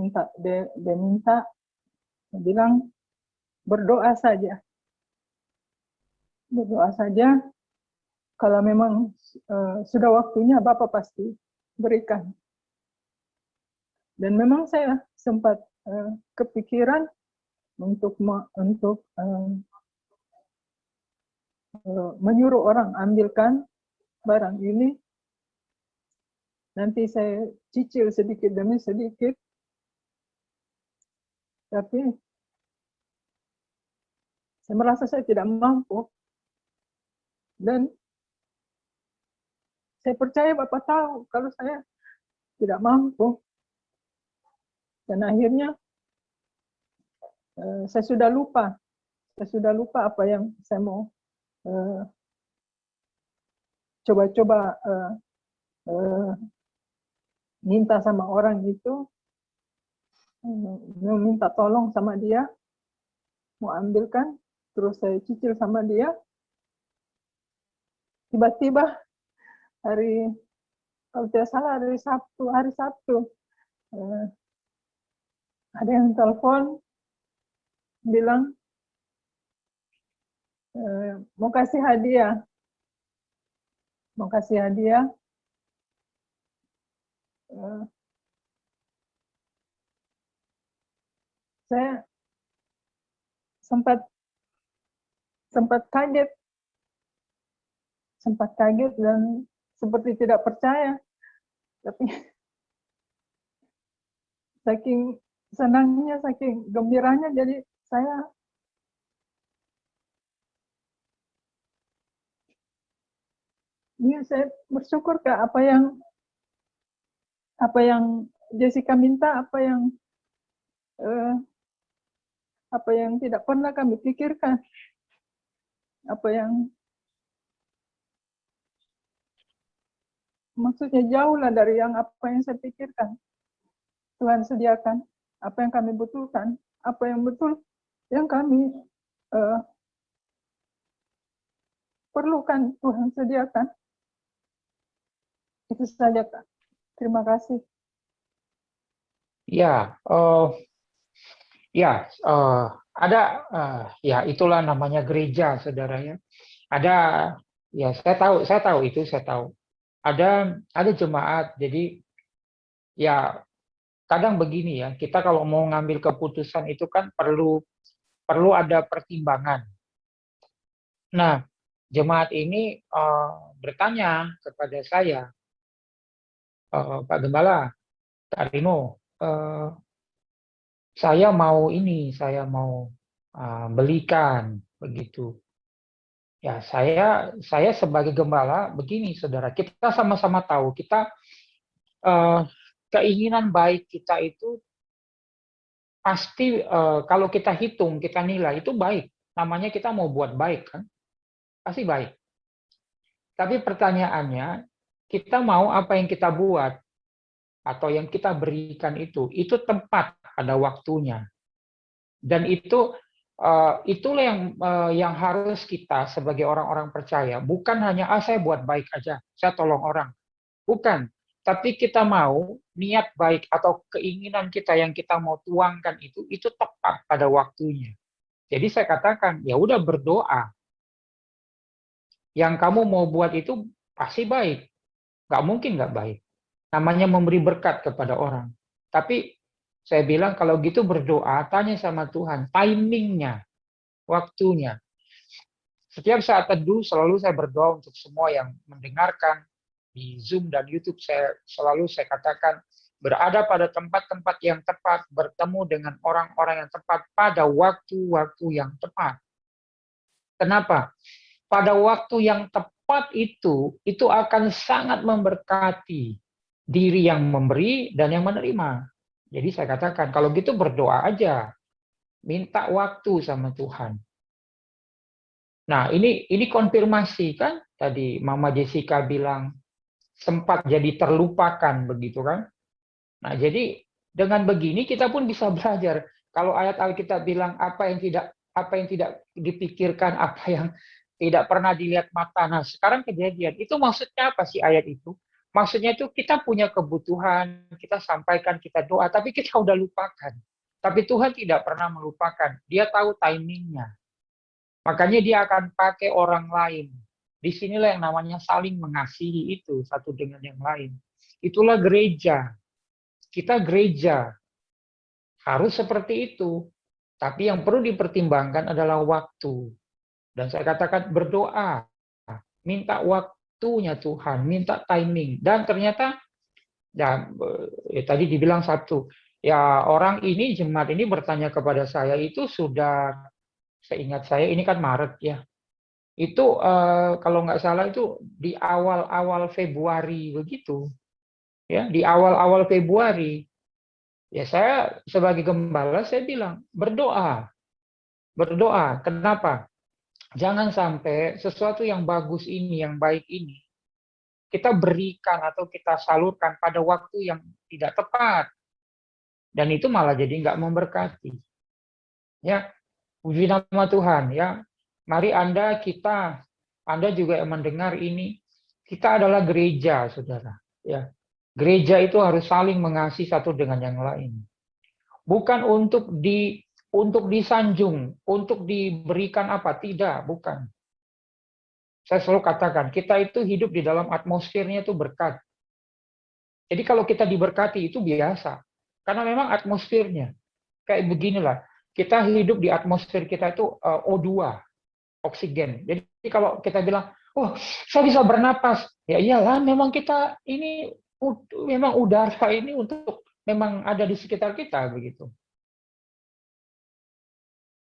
bilang berdoa saja. Berdoa saja, kalau memang sudah waktunya Bapak pasti berikan. Dan memang saya sempat kepikiran untuk menyuruh orang ambilkan barang ini. Nanti saya cicil sedikit demi sedikit. Tapi saya merasa saya tidak mampu. Dan saya percaya Bapak tahu kalau saya tidak mampu. Dan akhirnya saya sudah lupa apa yang saya mau coba-coba minta sama orang itu, meminta tolong sama dia, mau ambilkan. terus saya cicil sama dia. Tiba-tiba kalau tidak salah hari Sabtu, ada yang telepon bilang mau kasih hadiah. Saya sempat kaget dan seperti tidak percaya. Tapi saking senangnya, saking gembiranya, jadi saya bersyukur ke apa yang Jessica minta, apa yang tidak pernah kami pikirkan, apa yang maksudnya jauh lah dari apa yang saya pikirkan. Tuhan sediakan apa yang kami butuhkan, apa yang betul yang kami perlukan, Tuhan sediakan. Itu saja, Kak. Terima kasih. Ya, ada ya itulah namanya gereja, saudara ya. Ada ya saya tahu itu. Ada jemaat, jadi ya kadang begini ya, kita kalau mau ngambil keputusan itu kan perlu ada pertimbangan. Nah, jemaat ini bertanya kepada saya, Pak Gembala, Kak Rino, saya mau belikan begitu. Ya, saya sebagai gembala begini, saudara, kita sama-sama tahu kita keinginan baik kita itu pasti kalau kita hitung, kita nilai itu baik. Namanya kita mau buat baik kan, pasti baik. Tapi pertanyaannya, kita mau apa yang kita buat atau yang kita berikan itu tepat pada waktunya. Dan itulah yang harus kita sebagai orang-orang percaya, bukan hanya saya buat baik aja, saya tolong orang. Bukan, tapi kita mau niat baik atau keinginan kita yang kita mau tuangkan itu tepat pada waktunya. Jadi saya katakan, ya udah berdoa. Yang kamu mau buat itu pasti baik. Nggak mungkin nggak baik. Namanya memberi berkat kepada orang. Tapi saya bilang kalau gitu berdoa, tanya sama Tuhan, timingnya, waktunya. Setiap saat teduh selalu saya berdoa untuk semua yang mendengarkan di Zoom dan YouTube. Saya katakan berada pada tempat-tempat yang tepat, bertemu dengan orang-orang yang tepat pada waktu-waktu yang tepat. Kenapa? Pada waktu yang tepat itu akan sangat memberkati diri yang memberi dan yang menerima. Jadi saya katakan, kalau gitu berdoa aja. Minta waktu sama Tuhan. Nah, ini konfirmasi kan? Tadi Mama Jessica bilang sempat jadi terlupakan begitu kan? Nah, jadi dengan begini kita pun bisa belajar. Kalau ayat Alkitab bilang apa yang tidak dipikirkan, apa yang tidak pernah dilihat mata. Nah, sekarang kejadian. Itu maksudnya apa sih ayat itu? Maksudnya itu kita punya kebutuhan, kita sampaikan, kita doa, tapi kita udah lupakan. Tapi Tuhan tidak pernah melupakan. Dia tahu timingnya. Makanya dia akan pakai orang lain. Disinilah yang namanya saling mengasihi itu, satu dengan yang lain. Itulah gereja. Kita gereja. Harus seperti itu. Tapi yang perlu dipertimbangkan adalah waktu. Dan saya katakan berdoa. Minta waktunya Tuhan, minta timing. Dan ternyata, ya tadi dibilang satu, ya orang ini, jemaat ini bertanya kepada saya, itu sudah, seingat saya ini kan Maret ya, itu kalau nggak salah itu di awal-awal Februari begitu, ya di awal-awal Februari, ya saya sebagai gembala saya bilang berdoa, kenapa? Jangan sampai sesuatu yang bagus ini, yang baik ini, kita berikan atau kita salurkan pada waktu yang tidak tepat. Dan itu malah jadi nggak memberkati. Ya, puji nama Tuhan ya. Mari Anda juga yang mendengar ini, kita adalah gereja, saudara. Ya, gereja itu harus saling mengasihi satu dengan yang lain. Bukan untuk disanjung, untuk diberikan apa, tidak, bukan. Saya selalu katakan, kita itu hidup di dalam atmosfernya itu berkat. Jadi kalau kita diberkati itu biasa, karena memang atmosfernya kayak beginilah. Kita hidup di atmosfer kita itu O2, oksigen. Jadi kalau kita bilang, oh saya bisa bernapas, ya iyalah, memang kita ini memang udara ini untuk memang ada di sekitar kita begitu.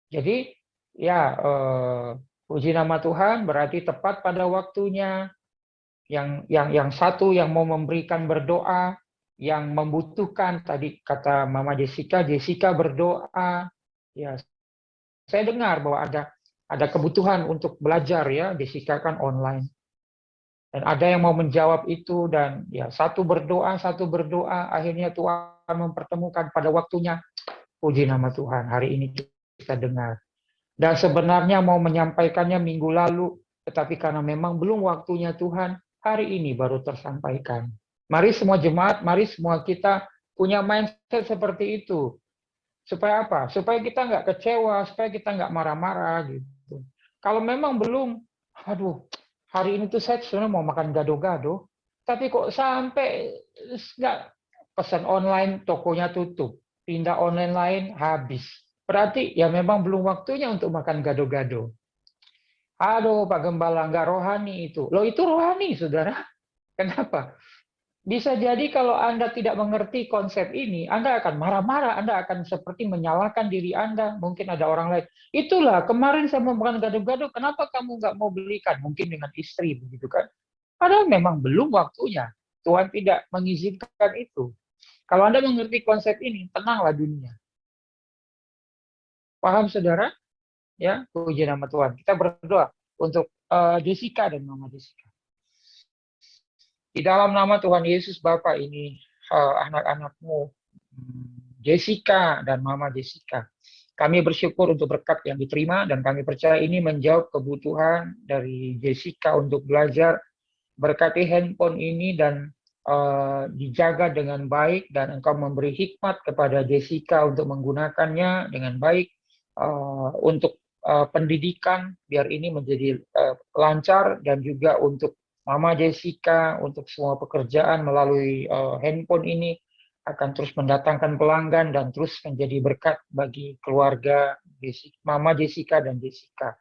Jadi ya puji nama Tuhan, berarti tepat pada waktunya. Yang satu yang mau memberikan berdoa, yang membutuhkan, tadi kata Mama Jessica berdoa. Ya, saya dengar bahwa ada kebutuhan untuk belajar ya, Jessica kan online. Dan ada yang mau menjawab itu, dan ya satu berdoa, akhirnya Tuhan mempertemukan pada waktunya. Puji nama Tuhan, hari ini kita dengar. Dan sebenarnya mau menyampaikannya minggu lalu, tetapi karena memang belum waktunya Tuhan, hari ini baru tersampaikan. Mari semua jemaat, mari semua kita punya mindset seperti itu. Supaya apa? Supaya kita nggak kecewa, supaya kita nggak marah-marah gitu. Kalau memang belum, aduh, hari ini tuh saya sebenarnya mau makan gado-gado, tapi kok sampai nggak pesan online, tokonya tutup, pindah online lain habis. Berarti ya memang belum waktunya untuk makan gado-gado. Aduh, Pak Gembala, nggak rohani itu. Loh, itu rohani, saudara. Kenapa? Bisa jadi kalau Anda tidak mengerti konsep ini, Anda akan marah-marah, Anda akan seperti menyalahkan diri Anda. Mungkin ada orang lain. Itulah, kemarin saya mau makan gado-gado, kenapa kamu nggak mau belikan? Mungkin dengan istri, begitu kan. Padahal memang belum waktunya. Tuhan tidak mengizinkan itu. Kalau Anda mengerti konsep ini, tenanglah dunia. Paham, saudara? Ya, puji nama Tuhan. Kita berdoa untuk Jessica dan Mama Jessica. Di dalam nama Tuhan Yesus Bapa, ini anak-anakmu Jessica dan Mama Jessica. Kami bersyukur untuk berkat yang diterima, dan kami percaya ini menjawab kebutuhan dari Jessica untuk belajar. Berkati handphone ini dan dijaga dengan baik, dan Engkau memberi hikmat kepada Jessica untuk menggunakannya dengan baik untuk pendidikan, biar ini menjadi lancar, dan juga untuk Mama Jessica, untuk semua pekerjaan melalui handphone ini akan terus mendatangkan pelanggan dan terus menjadi berkat bagi keluarga Mama Jessica dan Jessica.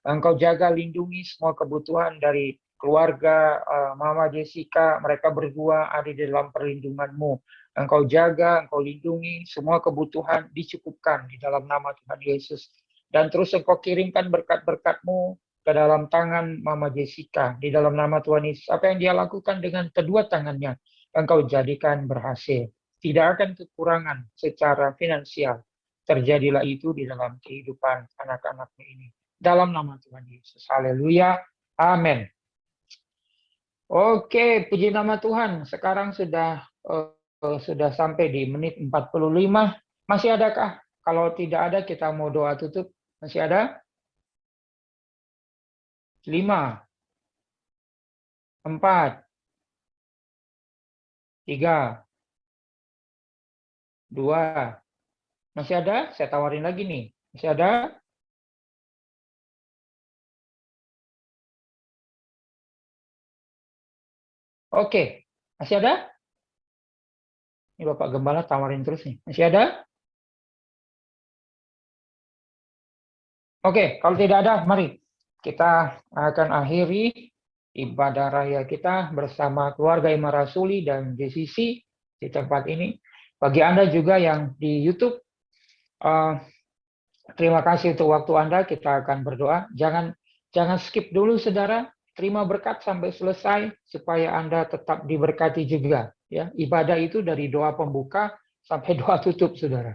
Engkau jaga, lindungi semua kebutuhan dari keluarga Mama Jessica, mereka berdua ada di dalam perlindungan-Mu. Engkau jaga, Engkau lindungi, semua kebutuhan dicukupkan di dalam nama Tuhan Yesus. Dan terus Engkau kirimkan berkat-berkat-Mu ke dalam tangan Mama Jessica, di dalam nama Tuhan Yesus. Apa yang dia lakukan dengan kedua tangannya, Engkau jadikan berhasil. Tidak akan kekurangan secara finansial. Terjadilah itu di dalam kehidupan anak-anakmu ini. Dalam nama Tuhan Yesus. Haleluya. Amin. Oke, puji nama Tuhan. Sekarang sudah sampai di menit 45. Masih adakah? Kalau tidak ada, kita mau doa tutup. Masih ada? 5, 4, 3, 2. Masih ada? Saya tawarin lagi nih. Masih ada? Oke. Masih ada? Ini Bapak Gembala tawarin terus nih. Masih ada? Oke, kalau tidak ada, mari kita akan akhiri ibadah raya kita bersama keluarga Imam Rasuli dan JCC di tempat ini. Bagi Anda juga yang di YouTube, terima kasih untuk waktu Anda. Kita akan berdoa. Jangan skip dulu, saudara. Terima berkat sampai selesai supaya Anda tetap diberkati juga. Ya, ibadah itu dari doa pembuka sampai doa tutup, saudara.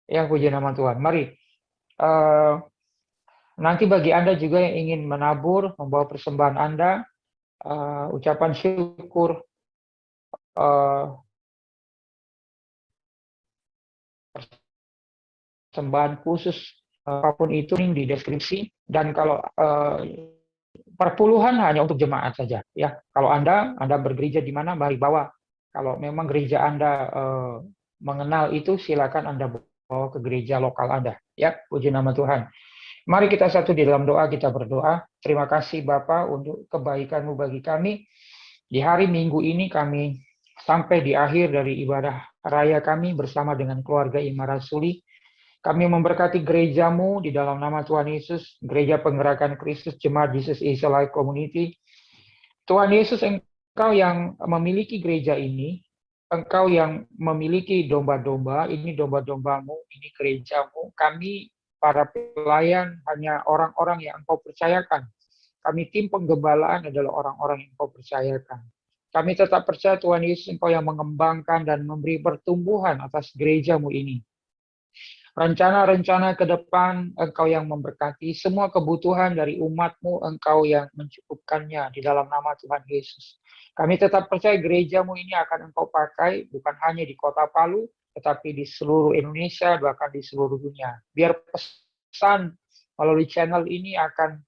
Ya, puji nama Tuhan. Mari. Nanti bagi Anda juga yang ingin menabur, membawa persembahan Anda, ucapan syukur, persembahan khusus apapun itu di deskripsi. Dan kalau perpuluhan hanya untuk jemaat saja, ya. Kalau Anda bergereja di mana, mari bawa. Kalau memang gereja Anda mengenal itu, silakan Anda bawa ke gereja lokal Anda. Ya, puji nama Tuhan. Mari kita satu di dalam doa, kita berdoa. Terima kasih Bapa untuk kebaikan-Mu bagi kami. Di hari Minggu ini kami sampai di akhir dari ibadah raya kami bersama dengan keluarga Imam Rasuli. Kami memberkati gereja-Mu di dalam nama Tuhan Yesus, Gereja Penggerakan Kristus Jemaat Jesus is Alive Community. Tuhan Yesus, Engkau yang memiliki gereja ini, Engkau yang memiliki domba-domba, ini domba-domba-Mu, ini gereja-Mu. Kami para pelayan hanya orang-orang yang Engkau percayakan. Kami tim penggembalaan adalah orang-orang yang Engkau percayakan. Kami tetap percaya Tuhan Yesus, Engkau yang mengembangkan dan memberi pertumbuhan atas gereja-Mu ini. Rencana-rencana ke depan, Engkau yang memberkati semua kebutuhan dari umat-Mu, Engkau yang mencukupkannya di dalam nama Tuhan Yesus. Kami tetap percaya gereja-Mu ini akan Engkau pakai bukan hanya di Kota Palu, tetapi di seluruh Indonesia, bahkan di seluruh dunia. Biar pesan melalui channel ini akan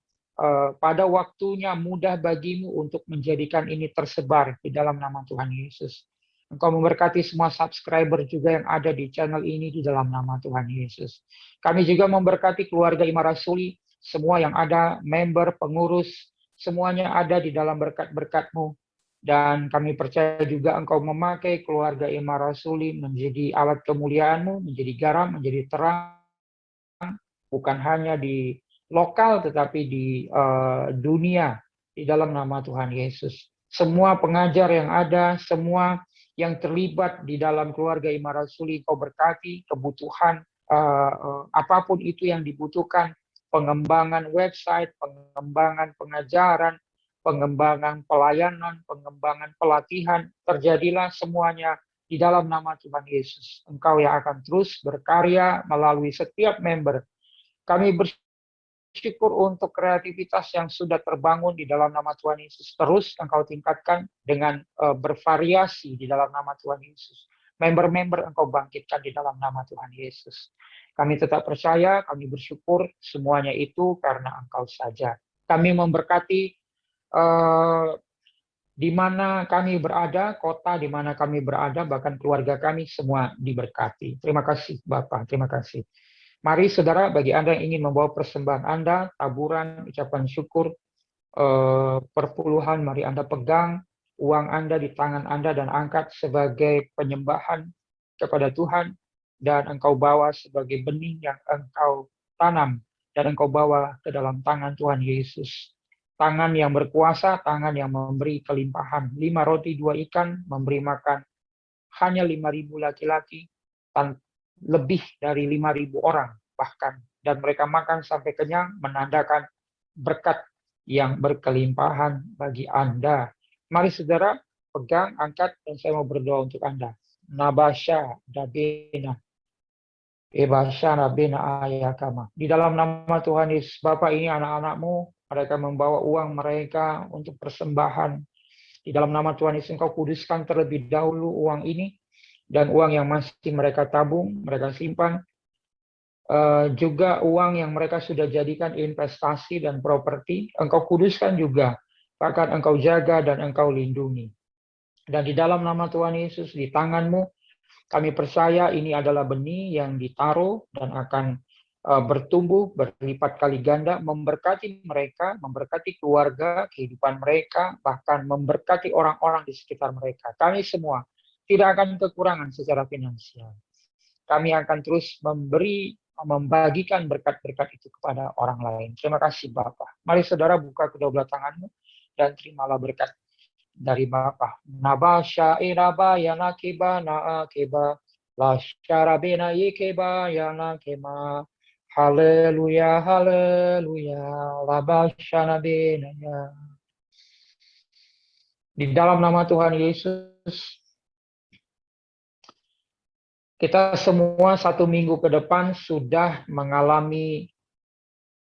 pada waktunya mudah bagimu untuk menjadikan ini tersebar di dalam nama Tuhan Yesus. Engkau memberkati semua subscriber juga yang ada di channel ini di dalam nama Tuhan Yesus. Kami juga memberkati keluarga Imam Rasuli, semua yang ada, member, pengurus, semuanya ada di dalam berkat-berkat-Mu. Dan kami percaya juga Engkau memakai keluarga Imam Rasuli menjadi alat kemuliaan-Mu, menjadi garam, menjadi terang, bukan hanya di lokal tetapi di dunia di dalam nama Tuhan Yesus. Semua pengajar yang ada, semua yang terlibat di dalam keluarga Imam Rasuli, Kau berkati kebutuhan apapun itu yang dibutuhkan, pengembangan website, pengembangan pengajaran, pengembangan pelayanan, pengembangan pelatihan, terjadilah semuanya di dalam nama Tuhan Yesus. Engkau yang akan terus berkarya melalui setiap member. Kami bersyukur untuk kreativitas yang sudah terbangun di dalam nama Tuhan Yesus. Terus Engkau tingkatkan dengan bervariasi di dalam nama Tuhan Yesus. Member-member Engkau bangkitkan di dalam nama Tuhan Yesus. Kami tetap percaya, kami bersyukur semuanya itu karena Engkau saja. Kami memberkati di mana kami berada, kota di mana kami berada, bahkan keluarga kami semua diberkati. Terima kasih Bapak, terima kasih. Mari saudara, bagi Anda yang ingin membawa persembahan Anda, taburan, ucapan syukur, perpuluhan, mari Anda pegang uang Anda di tangan Anda dan angkat sebagai penyembahan kepada Tuhan, dan Engkau bawa sebagai benih yang Engkau tanam, dan Engkau bawa ke dalam tangan Tuhan Yesus. Tangan yang berkuasa, tangan yang memberi kelimpahan. 5 roti 2 ikan, memberi makan hanya 5.000 laki-laki, lebih dari 5.000 orang bahkan, dan mereka makan sampai kenyang, menandakan berkat yang berkelimpahan bagi Anda. Mari saudara, pegang, angkat, dan saya mau berdoa untuk Anda. Nabasha dabena, ebasha nabena ayakama. Di dalam nama Tuhan Yesus, Bapak, ini anak-anak-Mu, mereka membawa uang mereka untuk persembahan. Di dalam nama Tuhan Yesus, Engkau kuduskan terlebih dahulu uang ini, dan uang yang masih mereka tabung, mereka simpan, juga uang yang mereka sudah jadikan investasi dan properti, Engkau kuduskan juga, bahkan Engkau jaga dan Engkau lindungi. Dan di dalam nama Tuhan Yesus, di tangan-Mu, kami percaya ini adalah benih yang ditaruh dan akan bertumbuh berlipat kali ganda, memberkati mereka, memberkati keluarga, kehidupan mereka, bahkan memberkati orang-orang di sekitar mereka. Kami semua tidak akan kekurangan secara finansial. Kami akan terus membagikan berkat-berkat itu kepada orang lain. Terima kasih Bapa. Mari saudara buka kedua belah tanganmu dan terimalah berkat dari Bapa. Nabasha iraba yana keba na keba lashara bena yekeba yana kema. Haleluya, haleluya, labasha bena ya. Di dalam nama Tuhan Yesus, kita semua 1 minggu ke depan sudah mengalami